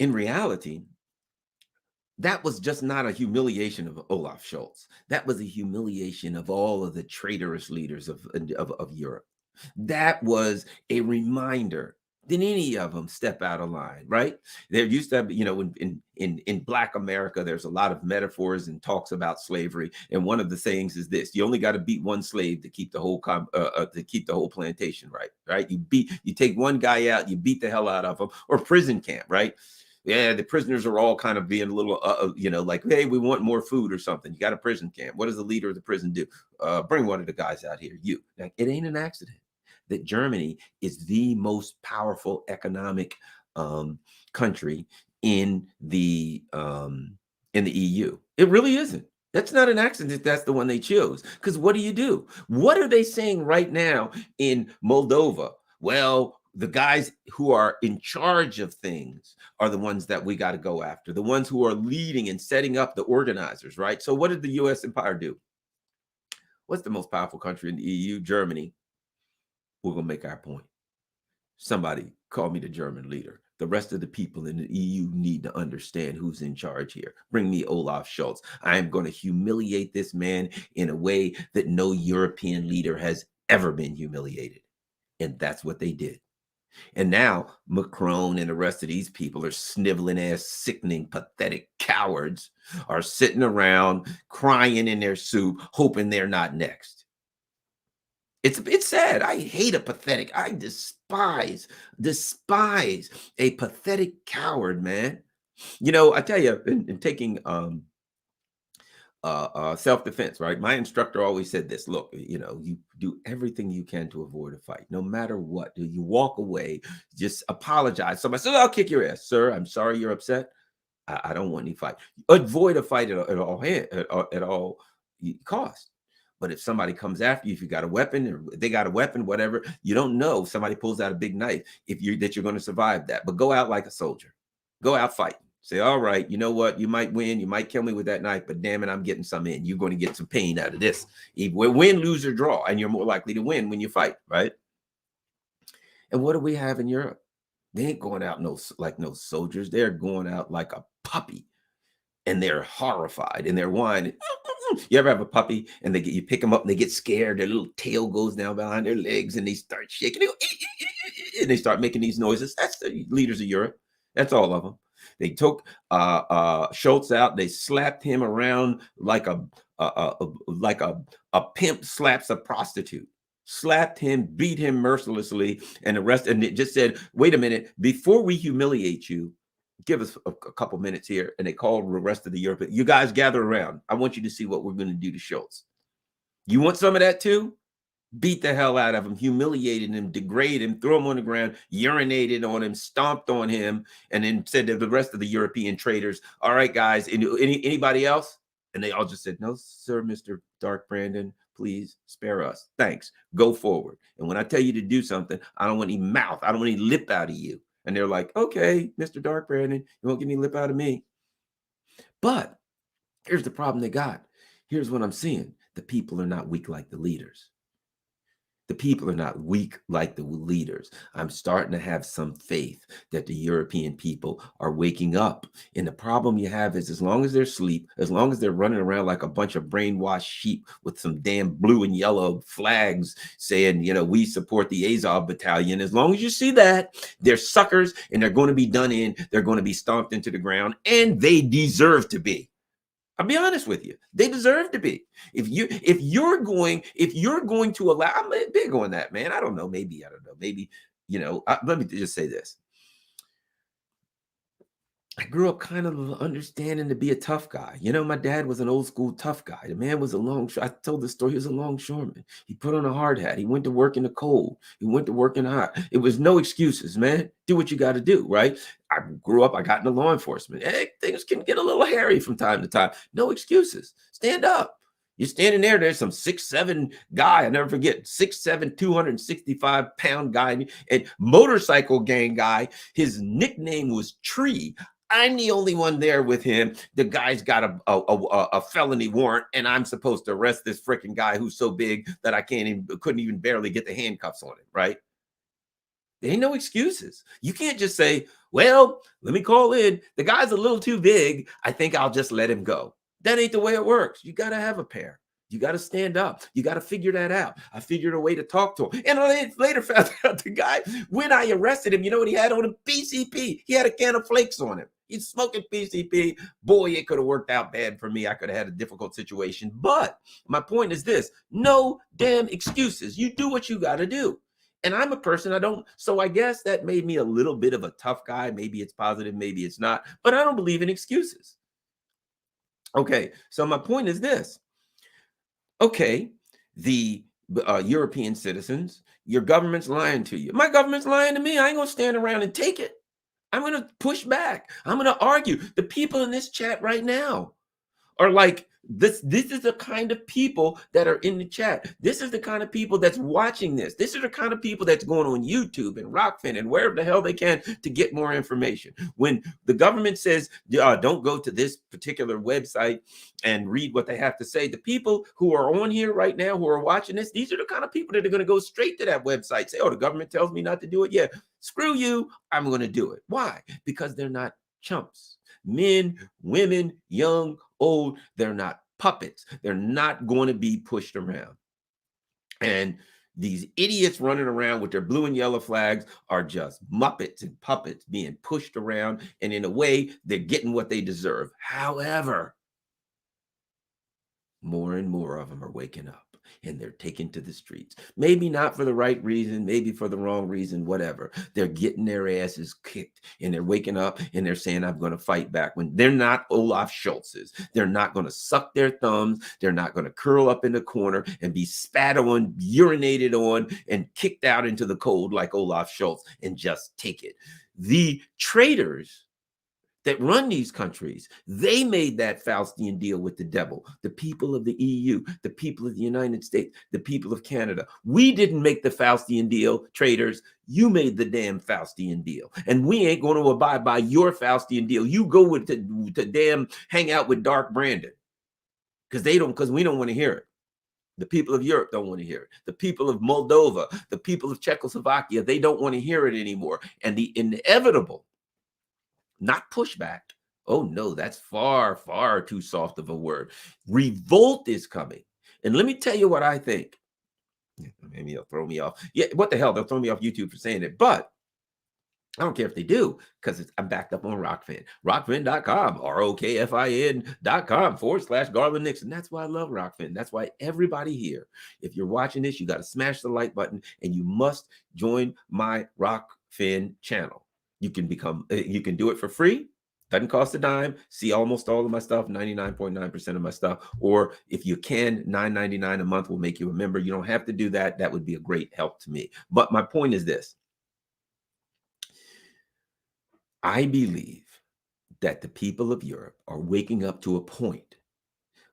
in reality, that was just not a humiliation of Olaf Scholz. That was a humiliation of all of the traitorous leaders of Europe. That was a reminder. Did any of them step out of line, right? There used to be, in Black America, there's a lot of metaphors and talks about slavery. And one of the sayings is this: you only got to beat one slave to keep the whole plantation right, right? You take one guy out, you beat the hell out of him. Or prison camp, right? Yeah, the prisoners are all kind of being a little, like, hey, we want more food or something. You got a prison camp. What does the leader of the prison do? Bring one of the guys out here. Now, it ain't an accident that Germany is the most powerful economic country in the EU. It really isn't. That's not an accident. That's the one they chose. Because what do? What are they saying right now in Moldova? Well, the guys who are in charge of things are the ones that we got to go after, the ones who are leading and setting up the organizers, right? So what did the US empire do? What's the most powerful country in the EU? Germany. We're going to make our point. Somebody call me the German leader. The rest of the people in the EU need to understand who's in charge here. Bring me Olaf Scholz. I am going to humiliate this man in a way that no European leader has ever been humiliated. And that's what they did. And now Macron and the rest of these people are sniveling ass, sickening, pathetic cowards are sitting around crying in their soup, hoping they're not next. It's sad. I hate a pathetic. I despise a pathetic coward, man. I tell you, in taking self-defense, right? My instructor always said this: look, you do everything you can to avoid a fight, no matter what. Do you walk away, just apologize? Somebody says, I'll kick your ass, sir. I'm sorry you're upset. I don't want any fight. Avoid a fight at all cost. But if somebody comes after you, if you got a weapon or they got a weapon, whatever, you don't know. Somebody pulls out a big knife you're going to survive that. But go out like a soldier. Go out fighting. Say, all right, you know what? You might win. You might kill me with that knife, but damn it, I'm getting some in. You're going to get some pain out of this. Win, lose, or draw, and you're more likely to win when you fight, right? And what do we have in Europe? They ain't going out like no soldiers. They're going out like a puppy, and they're horrified and they're whining. You ever have a puppy and you pick them up and they get scared, their little tail goes down behind their legs and they start shaking, and they start making these noises? That's the leaders of Europe. That's all of them. They took Schultz out. They slapped him around like a pimp slaps a prostitute. Slapped him, beat him mercilessly, and it just said, wait a minute, before we humiliate you, give us a couple minutes here. And they called the rest of the Europe. You guys gather around. I want you to see what we're going to do to Schultz. You want some of that too? Beat the hell out of him, humiliated him, degraded him, threw him on the ground, urinated on him, stomped on him, and then said to the rest of the European traders, all right, guys, anybody else? And they all just said, no, sir, Mr. Dark Brandon, please spare us. Thanks. Go forward. And when I tell you to do something, I don't want any mouth. I don't want any lip out of you. And they're like, okay, Mr. Dark Brandon, you won't get any lip out of me. But here's the problem they got. Here's what I'm seeing. The people are not weak like the leaders. The people are not weak like the leaders. I'm starting to have some faith that the European people are waking up. And the problem you have is, as long as they're asleep, as long as they're running around like a bunch of brainwashed sheep with some damn blue and yellow flags saying, we support the Azov battalion, as long as you see that, they're suckers and they're going to be done in. They're going to be stomped into the ground, and they deserve to be. I'll be honest with you. They deserve to be. If you're going to allow, I'm big on that, man. I don't know. Maybe, let me just say this. I grew up kind of understanding to be a tough guy. My dad was an old school tough guy. The man was I told the story, he was a longshoreman. He put on a hard hat. He went to work in the cold. He went to work in the hot. It was no excuses, man. Do what you got to do, right? I grew up, I got into law enforcement. Hey, things can get a little hairy from time to time. No excuses. Stand up. You're standing there, there's some 6'7" guy, I never forget, 6'7", 265-pound guy, and motorcycle gang guy. His nickname was Tree. I'm the only one there with him. The guy's got a felony warrant, and I'm supposed to arrest this freaking guy who's so big that I couldn't even barely get the handcuffs on him, right? There ain't no excuses. You can't just say, well, let me call in. The guy's a little too big. I think I'll just let him go. That ain't the way it works. You got to have a pair. You got to stand up. You got to figure that out. I figured a way to talk to him. And I later found out the guy, when I arrested him, you know what he had on him? PCP. He had a can of flakes on him. He's smoking PCP. Boy, it could have worked out bad for me. I could have had a difficult situation. But my point is this: no damn excuses. You do what you got to do. And I'm a person, so I guess that made me a little bit of a tough guy. Maybe it's positive, maybe it's not, but I don't believe in excuses. Okay, so my point is this. Okay, the European citizens, your government's lying to you. My government's lying to me. I ain't gonna stand around and take it. I'm gonna push back. I'm gonna argue. The people in this chat right now are like, this is the kind of people that are in the chat. This is the kind of people that's watching this. This is the kind of people that's going on YouTube and Rockfin and wherever the hell they can to get more information. When the government says, don't go to this particular website and read what they have to say, the people who are on here right now, who are watching this, these are the kind of people that are going to go straight to that website, say, oh, the government tells me not to do it. Yeah, screw you. I'm going to do it. Why? Because they're not chumps. Men, women, young, old, they're not puppets. They're not going to be pushed around. And these idiots running around with their blue and yellow flags are just muppets and puppets being pushed around. And in a way, they're getting what they deserve. However, more and more of them are waking up and they're taken to the streets. Maybe not for the right reason, maybe for the wrong reason, whatever. They're getting their asses kicked and they're waking up and they're saying, I'm going to fight back, when they're not Olaf Scholz's. They're not going to suck their thumbs. They're not going to curl up in the corner and be spat on, urinated on, and kicked out into the cold like Olaf Scholz and just take it. The traitors that run these countries, they made that Faustian deal with the devil. The people of the EU, the people of the United States, the people of Canada. We didn't make the Faustian deal, traitors. You made the damn Faustian deal. And we ain't going to abide by your Faustian deal. You go with to damn hang out with Dark Brandon. Because we don't want to hear it. The people of Europe don't want to hear it. The people of Moldova, the people of Czechoslovakia, they don't want to hear it anymore. And the inevitable, not pushback. Oh no, that's far, far too soft of a word. Revolt is coming. And let me tell you what I think. Maybe they'll throw me off. Yeah, what the hell? They'll throw me off YouTube for saying it. But I don't care if they do, because I'm backed up on Rockfin. Rockfin.com, ROKFIN.com /Garland Nixon. That's why I love Rockfin. That's why everybody here, if you're watching this, you got to smash the like button and you must join my Rockfin channel. You can do it for free. Doesn't cost a dime. See almost all of my stuff, 99.9% of my stuff. Or if you can, $9.99 a month will make you a member. You don't have to do that. That would be a great help to me. But my point is this. I believe that the people of Europe are waking up to a point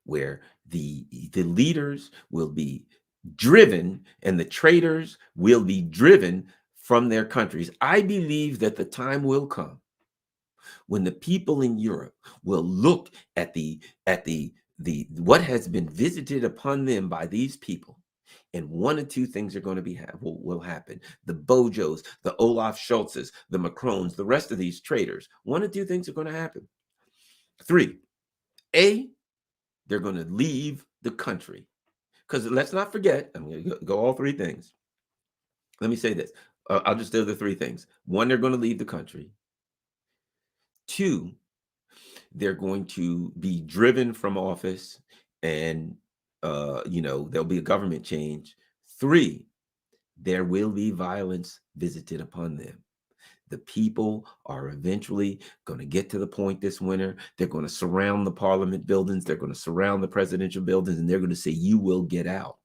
where the leaders will be driven and the traitors will be driven from their countries. I believe that the time will come when the people in Europe will look at the what has been visited upon them by these people, and one or two things are going to will happen. The Bojos, the Olaf Scholzes, the Macrons, the rest of these traitors, one or two things are going to happen. 3, they're going to leave the country. Because let's not forget, I'm going to go all 3 things. Let me say this. I'll just do the 3 things. 1, they're going to leave the country. 2, they're going to be driven from office and, there'll be a government change. 3, there will be violence visited upon them. The people are eventually going to get to the point this winter. They're going to surround the parliament buildings. They're going to surround the presidential buildings, and they're going to say, you will get out.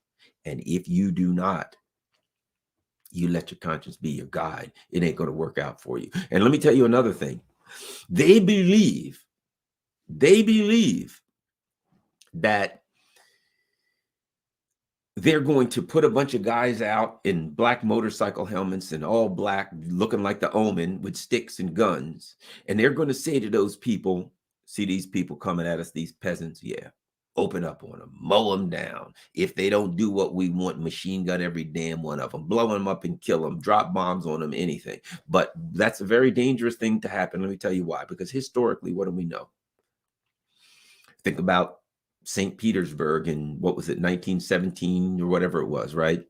And if you do not, you let your conscience be your guide. It ain't going to work out for you. And let me tell you another thing. They believe that they're going to put a bunch of guys out in black motorcycle helmets and all black, looking like the Omen with sticks and guns. And they're going to say to those people, see these people coming at us, these peasants? Yeah, Open up on them, mow them down. If they don't do what we want, machine gun every damn one of them, blow them up and kill them, drop bombs on them, anything. But that's a very dangerous thing to happen. Let me tell you why. Because historically, what do we know? Think about St. Petersburg in, what was it, 1917 or whatever it was, right?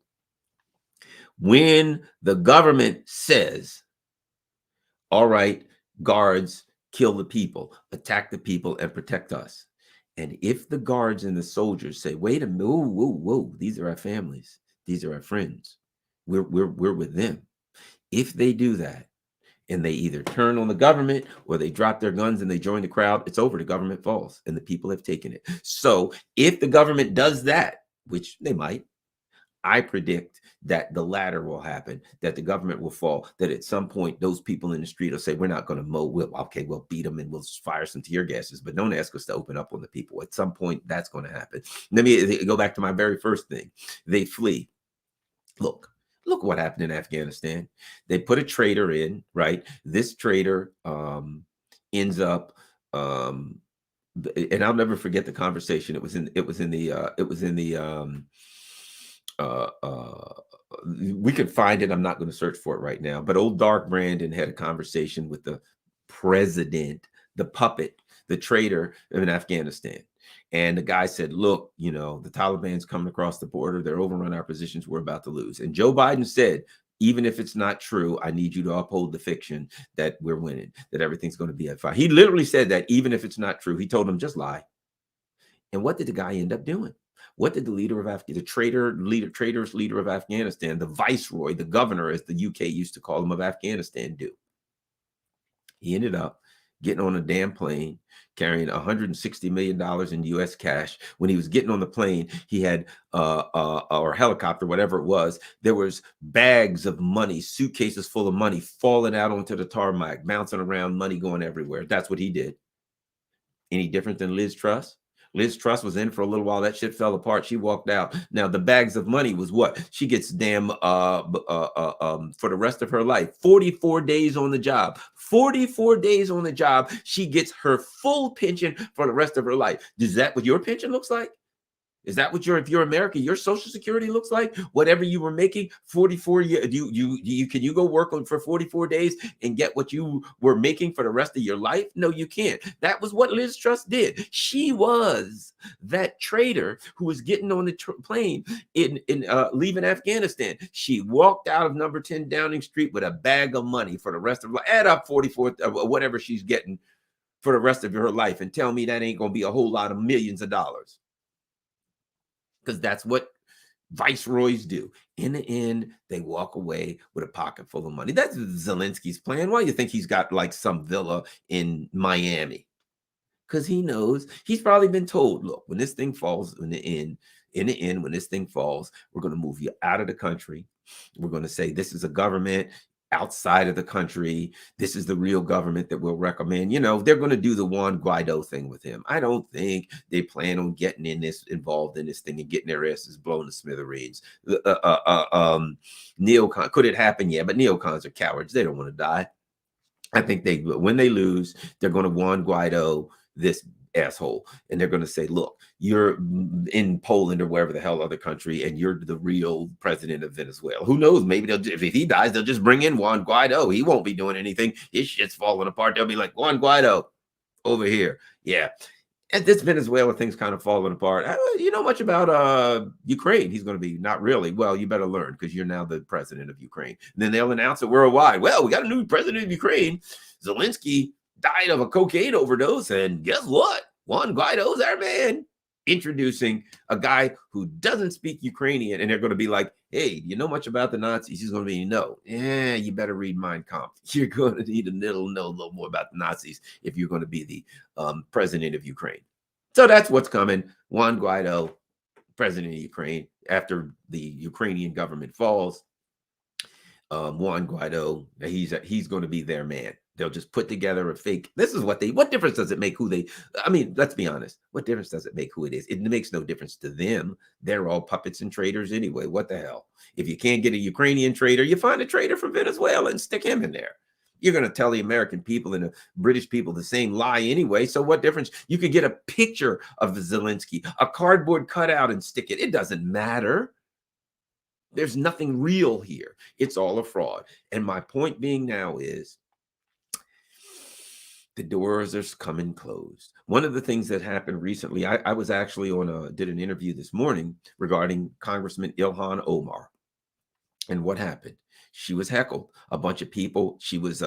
When the government says, all right, guards, kill the people, attack the people, and protect us. And if the guards and the soldiers say, wait a minute, whoa, whoa, whoa, these are our families, these are our friends, we're with them. If they do that, and they either turn on the government or they drop their guns and they join the crowd, it's over. The government falls and the people have taken it. So if the government does that, which they might, I predict that the latter will happen, that the government will fall, that at some point those people in the street will say, we're not going to mow. We'll beat them and we'll fire some tear gases, but don't ask us to open up on the people. At some point, that's going to happen. Let me go back to my very first thing. They flee. Look what happened in Afghanistan. They put a traitor in, right? This traitor ends up, and I'll never forget the conversation. It was in the we could find it. I'm not going to search for it right now, but old Dark Brandon had a conversation with the president, the puppet, the traitor in Afghanistan. And the guy said, look, the Taliban's coming across the border. They're overrun our positions. We're about to lose. And Joe Biden said, even if it's not true, I need you to uphold the fiction that we're winning, that everything's going to be fine. He literally said that even if it's not true, he told him, just lie. And what did the guy end up doing? What did the leader of traitor's leader of Afghanistan, the viceroy, the governor, as the UK used to call him, of Afghanistan, do? He ended up getting on a damn plane, carrying $160 million in US cash. When he was getting on the plane, he had or helicopter, whatever it was, there was bags of money, suitcases full of money falling out onto the tarmac, bouncing around, money going everywhere. That's what he did. Any different than Liz Truss? Liz Truss was in for a little while. That shit fell apart. She walked out. Now the bags of money was what? She gets damn for the rest of her life. 44 days on the job. 44 days on the job. She gets her full pension for the rest of her life. Is that what your pension looks like? Is that what if you're American, your Social Security looks like? Whatever you were making 44 years, can you go work for 44 days and get what you were making for the rest of your life? No, you can't. That was what Liz Truss did. She was that traitor who was getting on the plane in leaving Afghanistan. She walked out of number 10 Downing Street with a bag of money for the rest of her life. Add up 44, whatever she's getting for the rest of her life, and tell me that ain't going to be a whole lot of millions of dollars. Because that's what viceroys do. In the end, they walk away with a pocket full of money. That's Zelensky's plan. Why do you think he's got like some villa in Miami? Because he knows, he's probably been told, look, when this thing falls in the end, when this thing falls, we're going to move you out of the country. We're going to say this is a government outside of the country. This is the real government that we'll recommend. They're going to do the Juan Guaido thing with him. I don't think they plan on getting involved in this thing and getting their asses blown to smithereens. Neocon, could it happen? Yeah, but neocons are cowards. They don't want to die. I think when they lose, they're going to Juan Guaido this asshole, and they're going to say, look, you're in Poland or wherever the hell other country, and you're the real president of Venezuela. Who knows? Maybe if he dies, they'll just bring in Juan Guaido. He won't be doing anything. His shit's falling apart. They'll be like, Juan Guaido over here. Yeah. And this Venezuela thing's kind of falling apart. You know much about Ukraine? He's going to be, not really. Well, you better learn, because you're now the president of Ukraine. And then they'll announce it worldwide. Well, we got a new president of Ukraine. Zelensky died of a cocaine overdose, and guess what? Juan Guaido's our man. Introducing a guy who doesn't speak Ukrainian, and they're going to be like, hey, you know much about the Nazis? He's going to be, no. Yeah, you better read Mein Kampf. You're going to need know a little more about the Nazis if you're going to be the president of Ukraine. So that's what's coming. Juan Guaido, president of Ukraine, after the Ukrainian government falls. Juan Guaido, he's going to be their man. They'll just put together a fake. This is what difference does it make let's be honest. What difference does it make who it is? It makes no difference to them. They're all puppets and traitors anyway. What the hell? If you can't get a Ukrainian traitor, you find a traitor from Venezuela and stick him in there. You're going to tell the American people and the British people the same lie anyway. So what difference? You could get a picture of the Zelensky, a cardboard cutout, and stick it. It doesn't matter. There's nothing real here. It's all a fraud. And my point being now is the doors are coming closed. One of the things that happened recently, I was actually did an interview this morning regarding Congressman Ilhan Omar. And what happened? She was heckled. A bunch of people, she was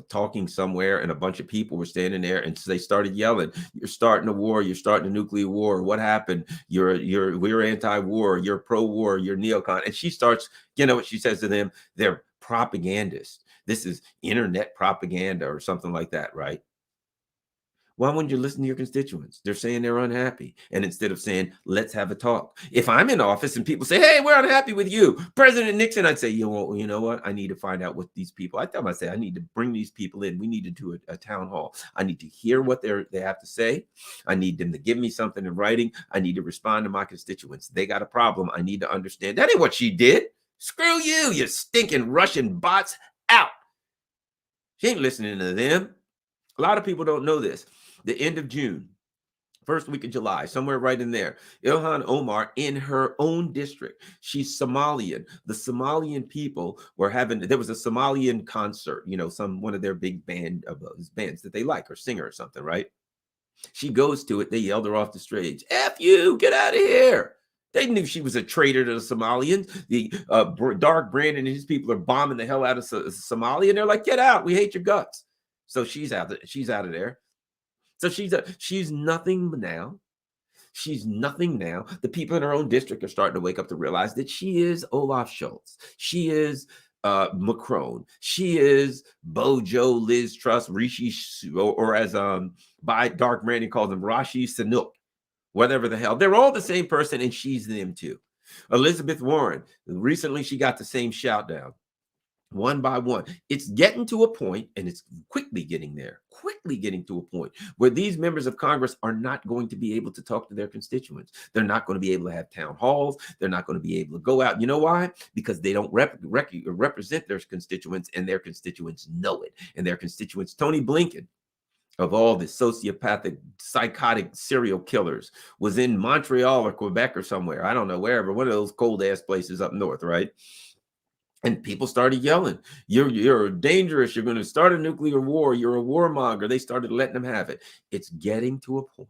talking somewhere, and a bunch of people were standing there, and so they started yelling, "You're starting a war, you're starting a nuclear war. What happened? We're anti-war, you're pro-war, you're neocon." And she starts, what she says to them? They're propagandists. This is internet propaganda or something like that, right? Why wouldn't you listen to your constituents? They're saying they're unhappy. And instead of saying, let's have a talk. If I'm in office and people say, hey, we're unhappy with you, President Nixon, I'd say, you know what? I need to find out what these people, I tell them, I say, I need to bring these people in. We need to do a town hall. I need to hear what they have to say. I need them to give me something in writing. I need to respond to my constituents. They got a problem. I need to understand. That ain't what she did. Screw you, you stinking Russian bots, out. She ain't listening to them. A lot of people don't know this. The end of June, first week of July, somewhere right in there, Ilhan Omar in her own district, she's Somalian. The Somalian people were there was a Somalian concert, one of their big bands that they like, or singer or something, right? She goes to it. They yelled her off the stage. F you, get out of here. They knew she was a traitor to the Somalians. The Dark Brandon and his people are bombing the hell out of Somalia, and they're like, get out. We hate your guts. So she's out of there. So she's nothing now. She's nothing now. The people in her own district are starting to wake up to realize that she is Olaf Scholz. She is Macron. She is Bojo, Liz Truss, Rishi, or as by Dark Brandon calls them, Rashi Sanuk, whatever the hell. They're all the same person, and she's them too. Elizabeth Warren, recently she got the same shout down. One by one, it's getting to a point, and it's quickly getting to a point where these members of Congress are not going to be able to talk to their constituents. They're not going to be able to have town halls. They're not going to be able to go out. You know why? Because they don't represent their constituents, and their constituents know it. And their constituents, Tony Blinken, of all the sociopathic, psychotic serial killers, was in Montreal or Quebec or somewhere. I don't know, wherever, one of those cold ass places up north, right? And people started yelling, you're dangerous. You're going to start a nuclear war. You're a warmonger. They started letting them have it. It's getting to a point.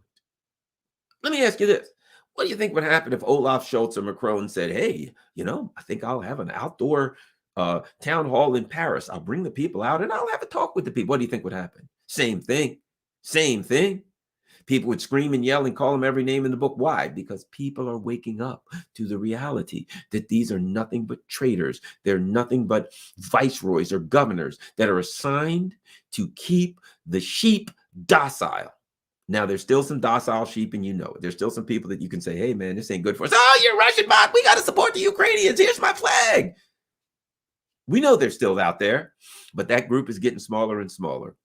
Let me ask you this. What do you think would happen if Olaf Scholz or Macron said, hey, I think I'll have an outdoor town hall in Paris. I'll bring the people out and I'll have a talk with the people. What do you think would happen? Same thing. People would scream and yell and call them every name in the book. Why? Because people are waking up to the reality that these are nothing but traitors. They're nothing but viceroys or governors that are assigned to keep the sheep docile. Now, there's still some docile sheep, and there's still some people that you can say, hey, man, this ain't good for us. Oh, you're Russian bot. We got to support the Ukrainians. Here's my flag. We know they're still out there, but that group is getting smaller and smaller.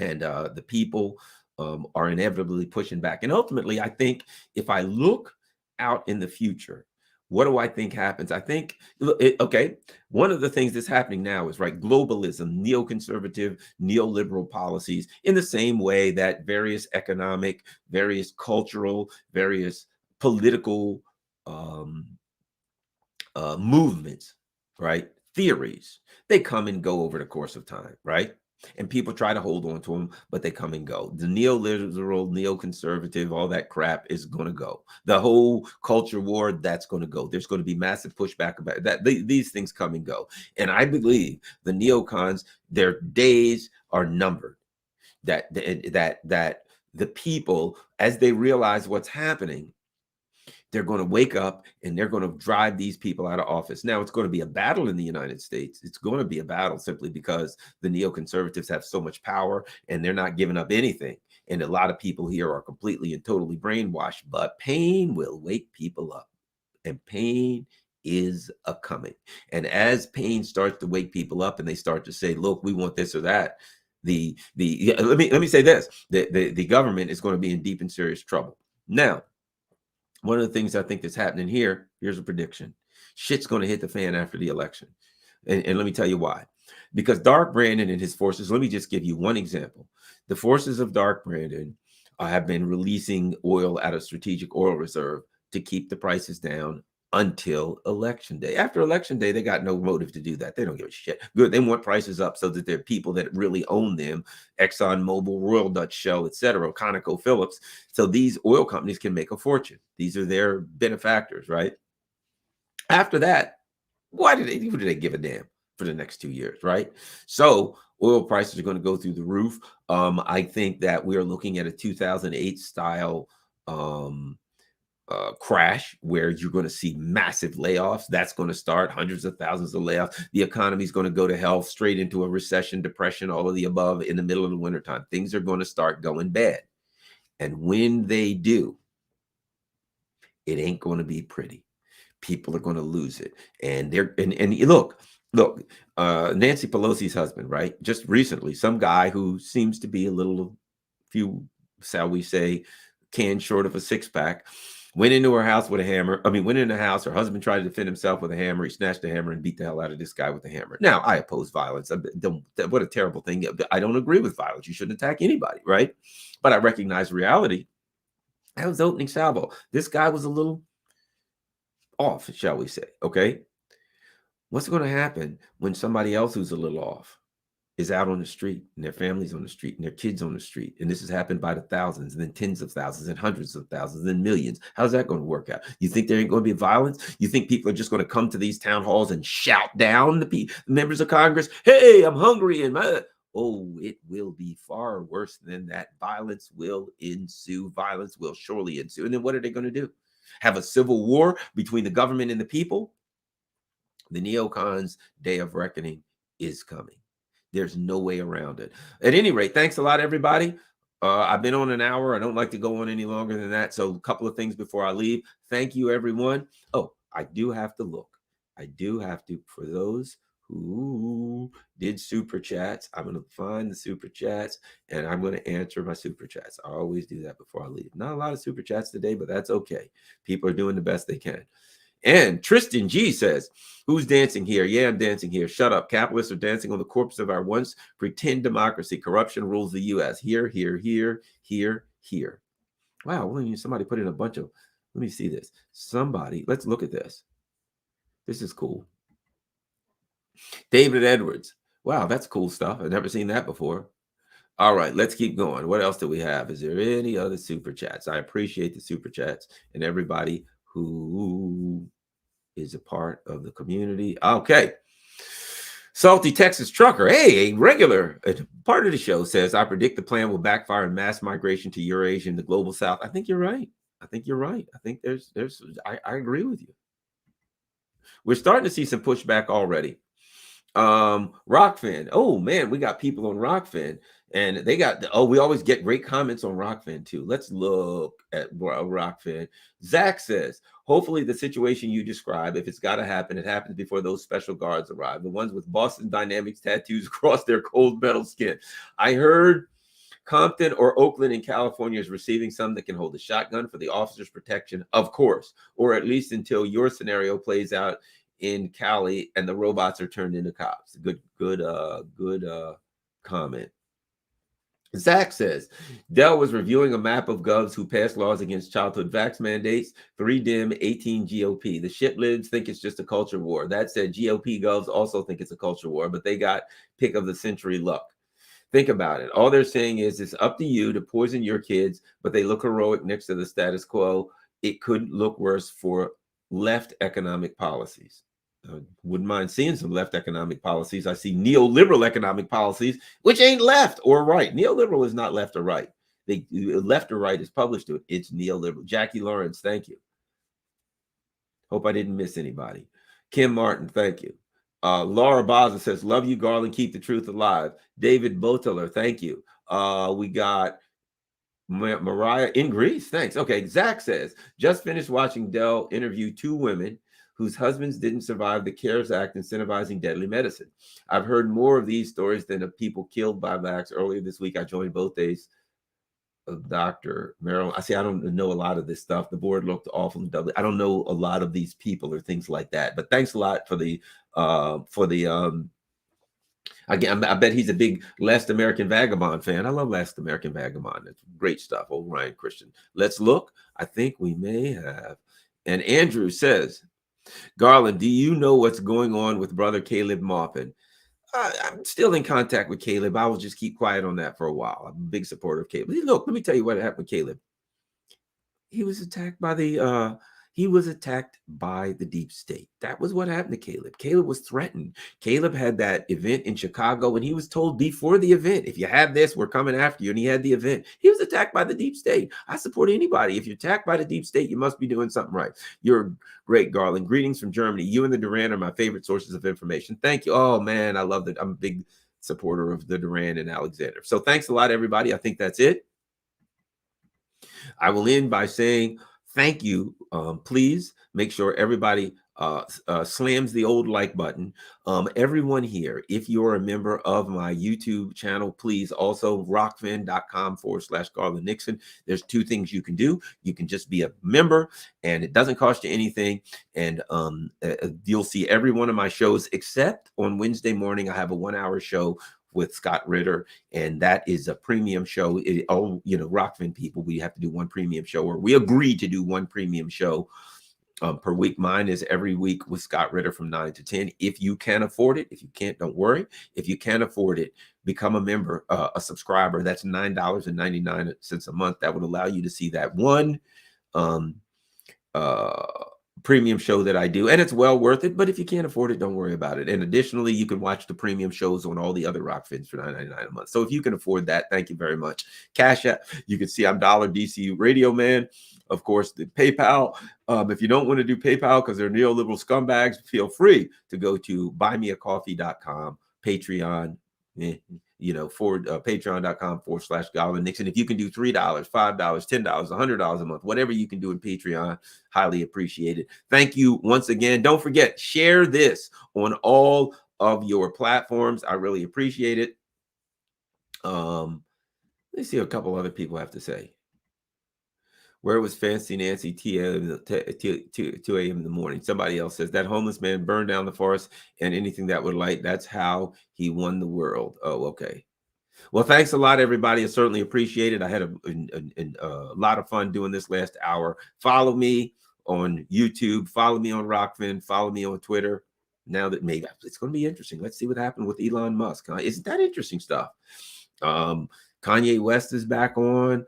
And the people are inevitably pushing back. And ultimately, I think if I look out in the future, what do I think happens? I think, one of the things that's happening now is, right, globalism, neoconservative, neoliberal policies, in the same way that various economic, various cultural, various political movements, right, theories, they come and go over the course of time, right? And people try to hold on to them, but they come and go. The neoliberal, neoconservative, all that crap is going to go. The whole culture war, that's going to go. There's going to be massive pushback about that. These things come and go. And I believe the neocons, their days are numbered. That the people, as they realize what's happening, they're going to wake up and they're going to drive these people out of office. Now, it's going to be a battle in the United States. It's going to be a battle simply because the neoconservatives have so much power and they're not giving up anything. And a lot of people here are completely and totally brainwashed, but pain will wake people up, and pain is a coming. And as pain starts to wake people up and they start to say, look, we want this or that, let me say this, the government is going to be in deep and serious trouble. Now, one of the things I think that's happening here, here's a prediction. Shit's going to hit the fan after the election. And let me tell you why. because Dark Brandon and his forces, let me just give you one example. The forces of Dark Brandon have been releasing oil out of strategic oil reserve to keep the prices down until election day. After election day, they got no motive to do that. They don't give a shit. Good. They want prices up so that there are people that really own them, Exxon Mobil, Royal Dutch Shell, etc., ConocoPhillips. So these oil companies can make a fortune. These are their benefactors, right? After that, who do they give a damn for the next 2 years, right? So oil prices are going to go through the roof. I think that we are looking at a 2008 style crash where you're going to see massive layoffs. That's going to start hundreds of thousands of layoffs. The economy is going to go to hell, straight into a recession, depression, all of the above in the middle of the wintertime. Things are going to start going bad. And when they do, it ain't going to be pretty. People are going to lose it. And look, Nancy Pelosi's husband, right? Just recently, some guy who seems to be a little few, shall we say, cans short of a six-pack, went into her house with a hammer. Went in the house. Her husband tried to defend himself with a hammer. He snatched the hammer and beat the hell out of this guy with the hammer. Now, I oppose violence. What a terrible thing. I don't agree with violence. You shouldn't attack anybody, right? But I recognize reality. That was the opening salvo. This guy was a little off, shall we say, okay? What's going to happen when somebody else who's a little off is out on the street and their family's on the street and their kids on the street? And this has happened by the thousands and then tens of thousands and hundreds of thousands and millions. How's that going to work out? You think there ain't going to be violence? You think people are just going to come to these town halls and shout down the members of Congress, hey, I'm hungry, and oh, it will be far worse than that. Violence will ensue. Violence will surely ensue. And then what are they going to do? Have a civil war between the government and the people? The neocons' day of reckoning is coming. There's no way around it. At any rate, thanks a lot, everybody. I've been on an hour. I don't like to go on any longer than that. So a couple of things before I leave. Thank you, everyone. Oh, I do have to look. I do have to, for those who did super chats, I'm going to find the super chats and I'm going to answer my super chats. I always do that before I leave. Not a lot of super chats today, but that's okay. People are doing the best they can. And Tristan G says, who's dancing here? Yeah, I'm dancing here. Shut up. Capitalists are dancing on the corpse of our once pretend democracy. Corruption rules the U.S. Here, here, here, here, here. Wow, well, somebody put in a bunch of, let me see this. Somebody, let's look at this. This is cool. David Edwards. Wow, that's cool stuff. I've never seen that before. All right, let's keep going. What else do we have? Is there any other super chats? I appreciate the super chats and everybody who is a part of the community. Okay. Salty Texas Trucker. Hey, a regular part of the show says, I predict the plan will backfire in mass migration to Eurasia and the global south. I think you're right. I think you're right. I think I agree with you. We're starting to see some pushback already. Rockfin. Oh man, we got people on Rockfin. And they got, we always get great comments on Rockfin too. Let's look at Rockfin. Zach says, hopefully the situation you describe, if it's got to happen, it happens before those special guards arrive. The ones with Boston Dynamics tattoos across their cold metal skin. I heard Compton or Oakland in California is receiving some that can hold a shotgun for the officer's protection, of course, or at least until your scenario plays out in Cali and the robots are turned into cops. Good comment. Zach says, Dell was reviewing a map of govs who passed laws against childhood vax mandates, 3 Dem, 18 GOP. The shitlibs think it's just a culture war. That said, GOP govs also think it's a culture war, but they got pick of the century luck. Think about it. All they're saying is it's up to you to poison your kids, but they look heroic next to the status quo. It couldn't look worse for left economic policies. I wouldn't mind seeing some left economic policies. I see neoliberal economic policies, which ain't left or right. Neoliberal is not left or right. Left or right is published to it. It's neoliberal. Jackie Lawrence, thank you. Hope I didn't miss anybody. Kim Martin, thank you. Laura Baza says, love you, Garland. Keep the truth alive. David Boteler, thank you. We got Mariah in Greece. Thanks. Okay. Zach says, just finished watching Dell interview 2 women whose husbands didn't survive the CARES Act incentivizing deadly medicine. I've heard more of these stories than of people killed by vax. Earlier this week, I joined both days of Dr. Marilyn. I don't know a lot of this stuff. The board looked awful. I don't know a lot of these people or things like that. But thanks a lot for the Again, I bet he's a big Last American Vagabond fan. I love Last American Vagabond. It's great stuff. Old Ryan Christian. Let's look. I think we may have. And Andrew says, Garland, do you know what's going on with brother Caleb Maupin? I'm still in contact with Caleb. I will just keep quiet on that for a while. I'm a big supporter of Caleb. Look, let me tell you what happened with Caleb. He was attacked by the deep state. That was what happened to Caleb. Caleb was threatened. Caleb had that event in Chicago, and he was told before the event, if you have this, we're coming after you. And he had the event. He was attacked by the deep state. I support anybody. If you're attacked by the deep state, you must be doing something right. You're great, Garland. Greetings from Germany. You and the Duran are my favorite sources of information. Thank you. Oh man, I love that. I'm a big supporter of the Duran and Alexander. So thanks a lot, everybody. I think that's it. I will end by saying thank you. Please make sure everybody slams the old like button. Everyone here, if you're a member of my YouTube channel, please also rockfin.com/Garland Nixon. There's two things you can do. You can just be a member and it doesn't cost you anything. And you'll see every one of my shows, except on Wednesday morning, I have a 1-hour show with Scott Ritter, and that is a premium show. Rockfin people, we have to do one premium show, or we agreed to do one premium show per week. Mine is every week with Scott Ritter from 9 to 10. If you can afford it, if you can't, don't worry. If you can't afford it, become a member, a subscriber. That's $9.99 a month. That would allow you to see that one premium show that I do, and it's well worth it. But if you can't afford it, don't worry about it. And additionally, you can watch the premium shows on all the other Rockfins for $9.99 a month. So if you can afford that, thank you very much. Cash App, you can see I'm $DC Of course, the PayPal. If you don't want to do PayPal because they're neoliberal scumbags, feel free to go to buymeacoffee.com, Patreon, patreon.com/Garland Nixon. If you can do $3, $5, $10, $100 a month, whatever you can do in Patreon, highly appreciated. Thank you once again. Don't forget, share this on all of your platforms. I really appreciate it. Let's see what a couple other people have to say. Where was Fancy Nancy 2 a.m. in the morning? Somebody else says that homeless man burned down the forest and anything that would light. That's how he won the world. Oh, okay. Well, thanks a lot, everybody. I certainly appreciate it. I had a lot of fun doing this last hour. Follow me on YouTube. Follow me on Rockfin. Follow me on Twitter. Now that maybe it's going to be interesting. Let's see what happened with Elon Musk. Isn't that interesting stuff? Kanye West is back on.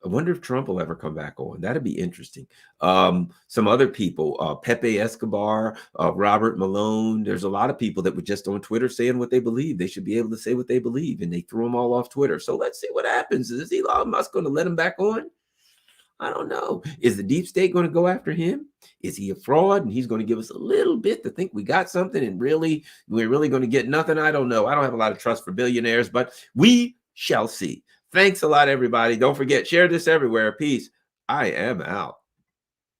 I wonder if Trump will ever come back on. That'd be interesting. Some other people, Pepe Escobar, Robert Malone. There's a lot of people that were just on Twitter saying what they believe. They should be able to say what they believe, and they threw them all off Twitter. So let's see what happens. Is Elon Musk going to let him back on? I don't know. Is the deep state going to go after him? Is he a fraud? And he's going to give us a little bit to think we got something, and really, we're really going to get nothing? I don't know. I don't have a lot of trust for billionaires, but we shall see. Thanks a lot, everybody. Don't forget, share this everywhere. Peace. I am out.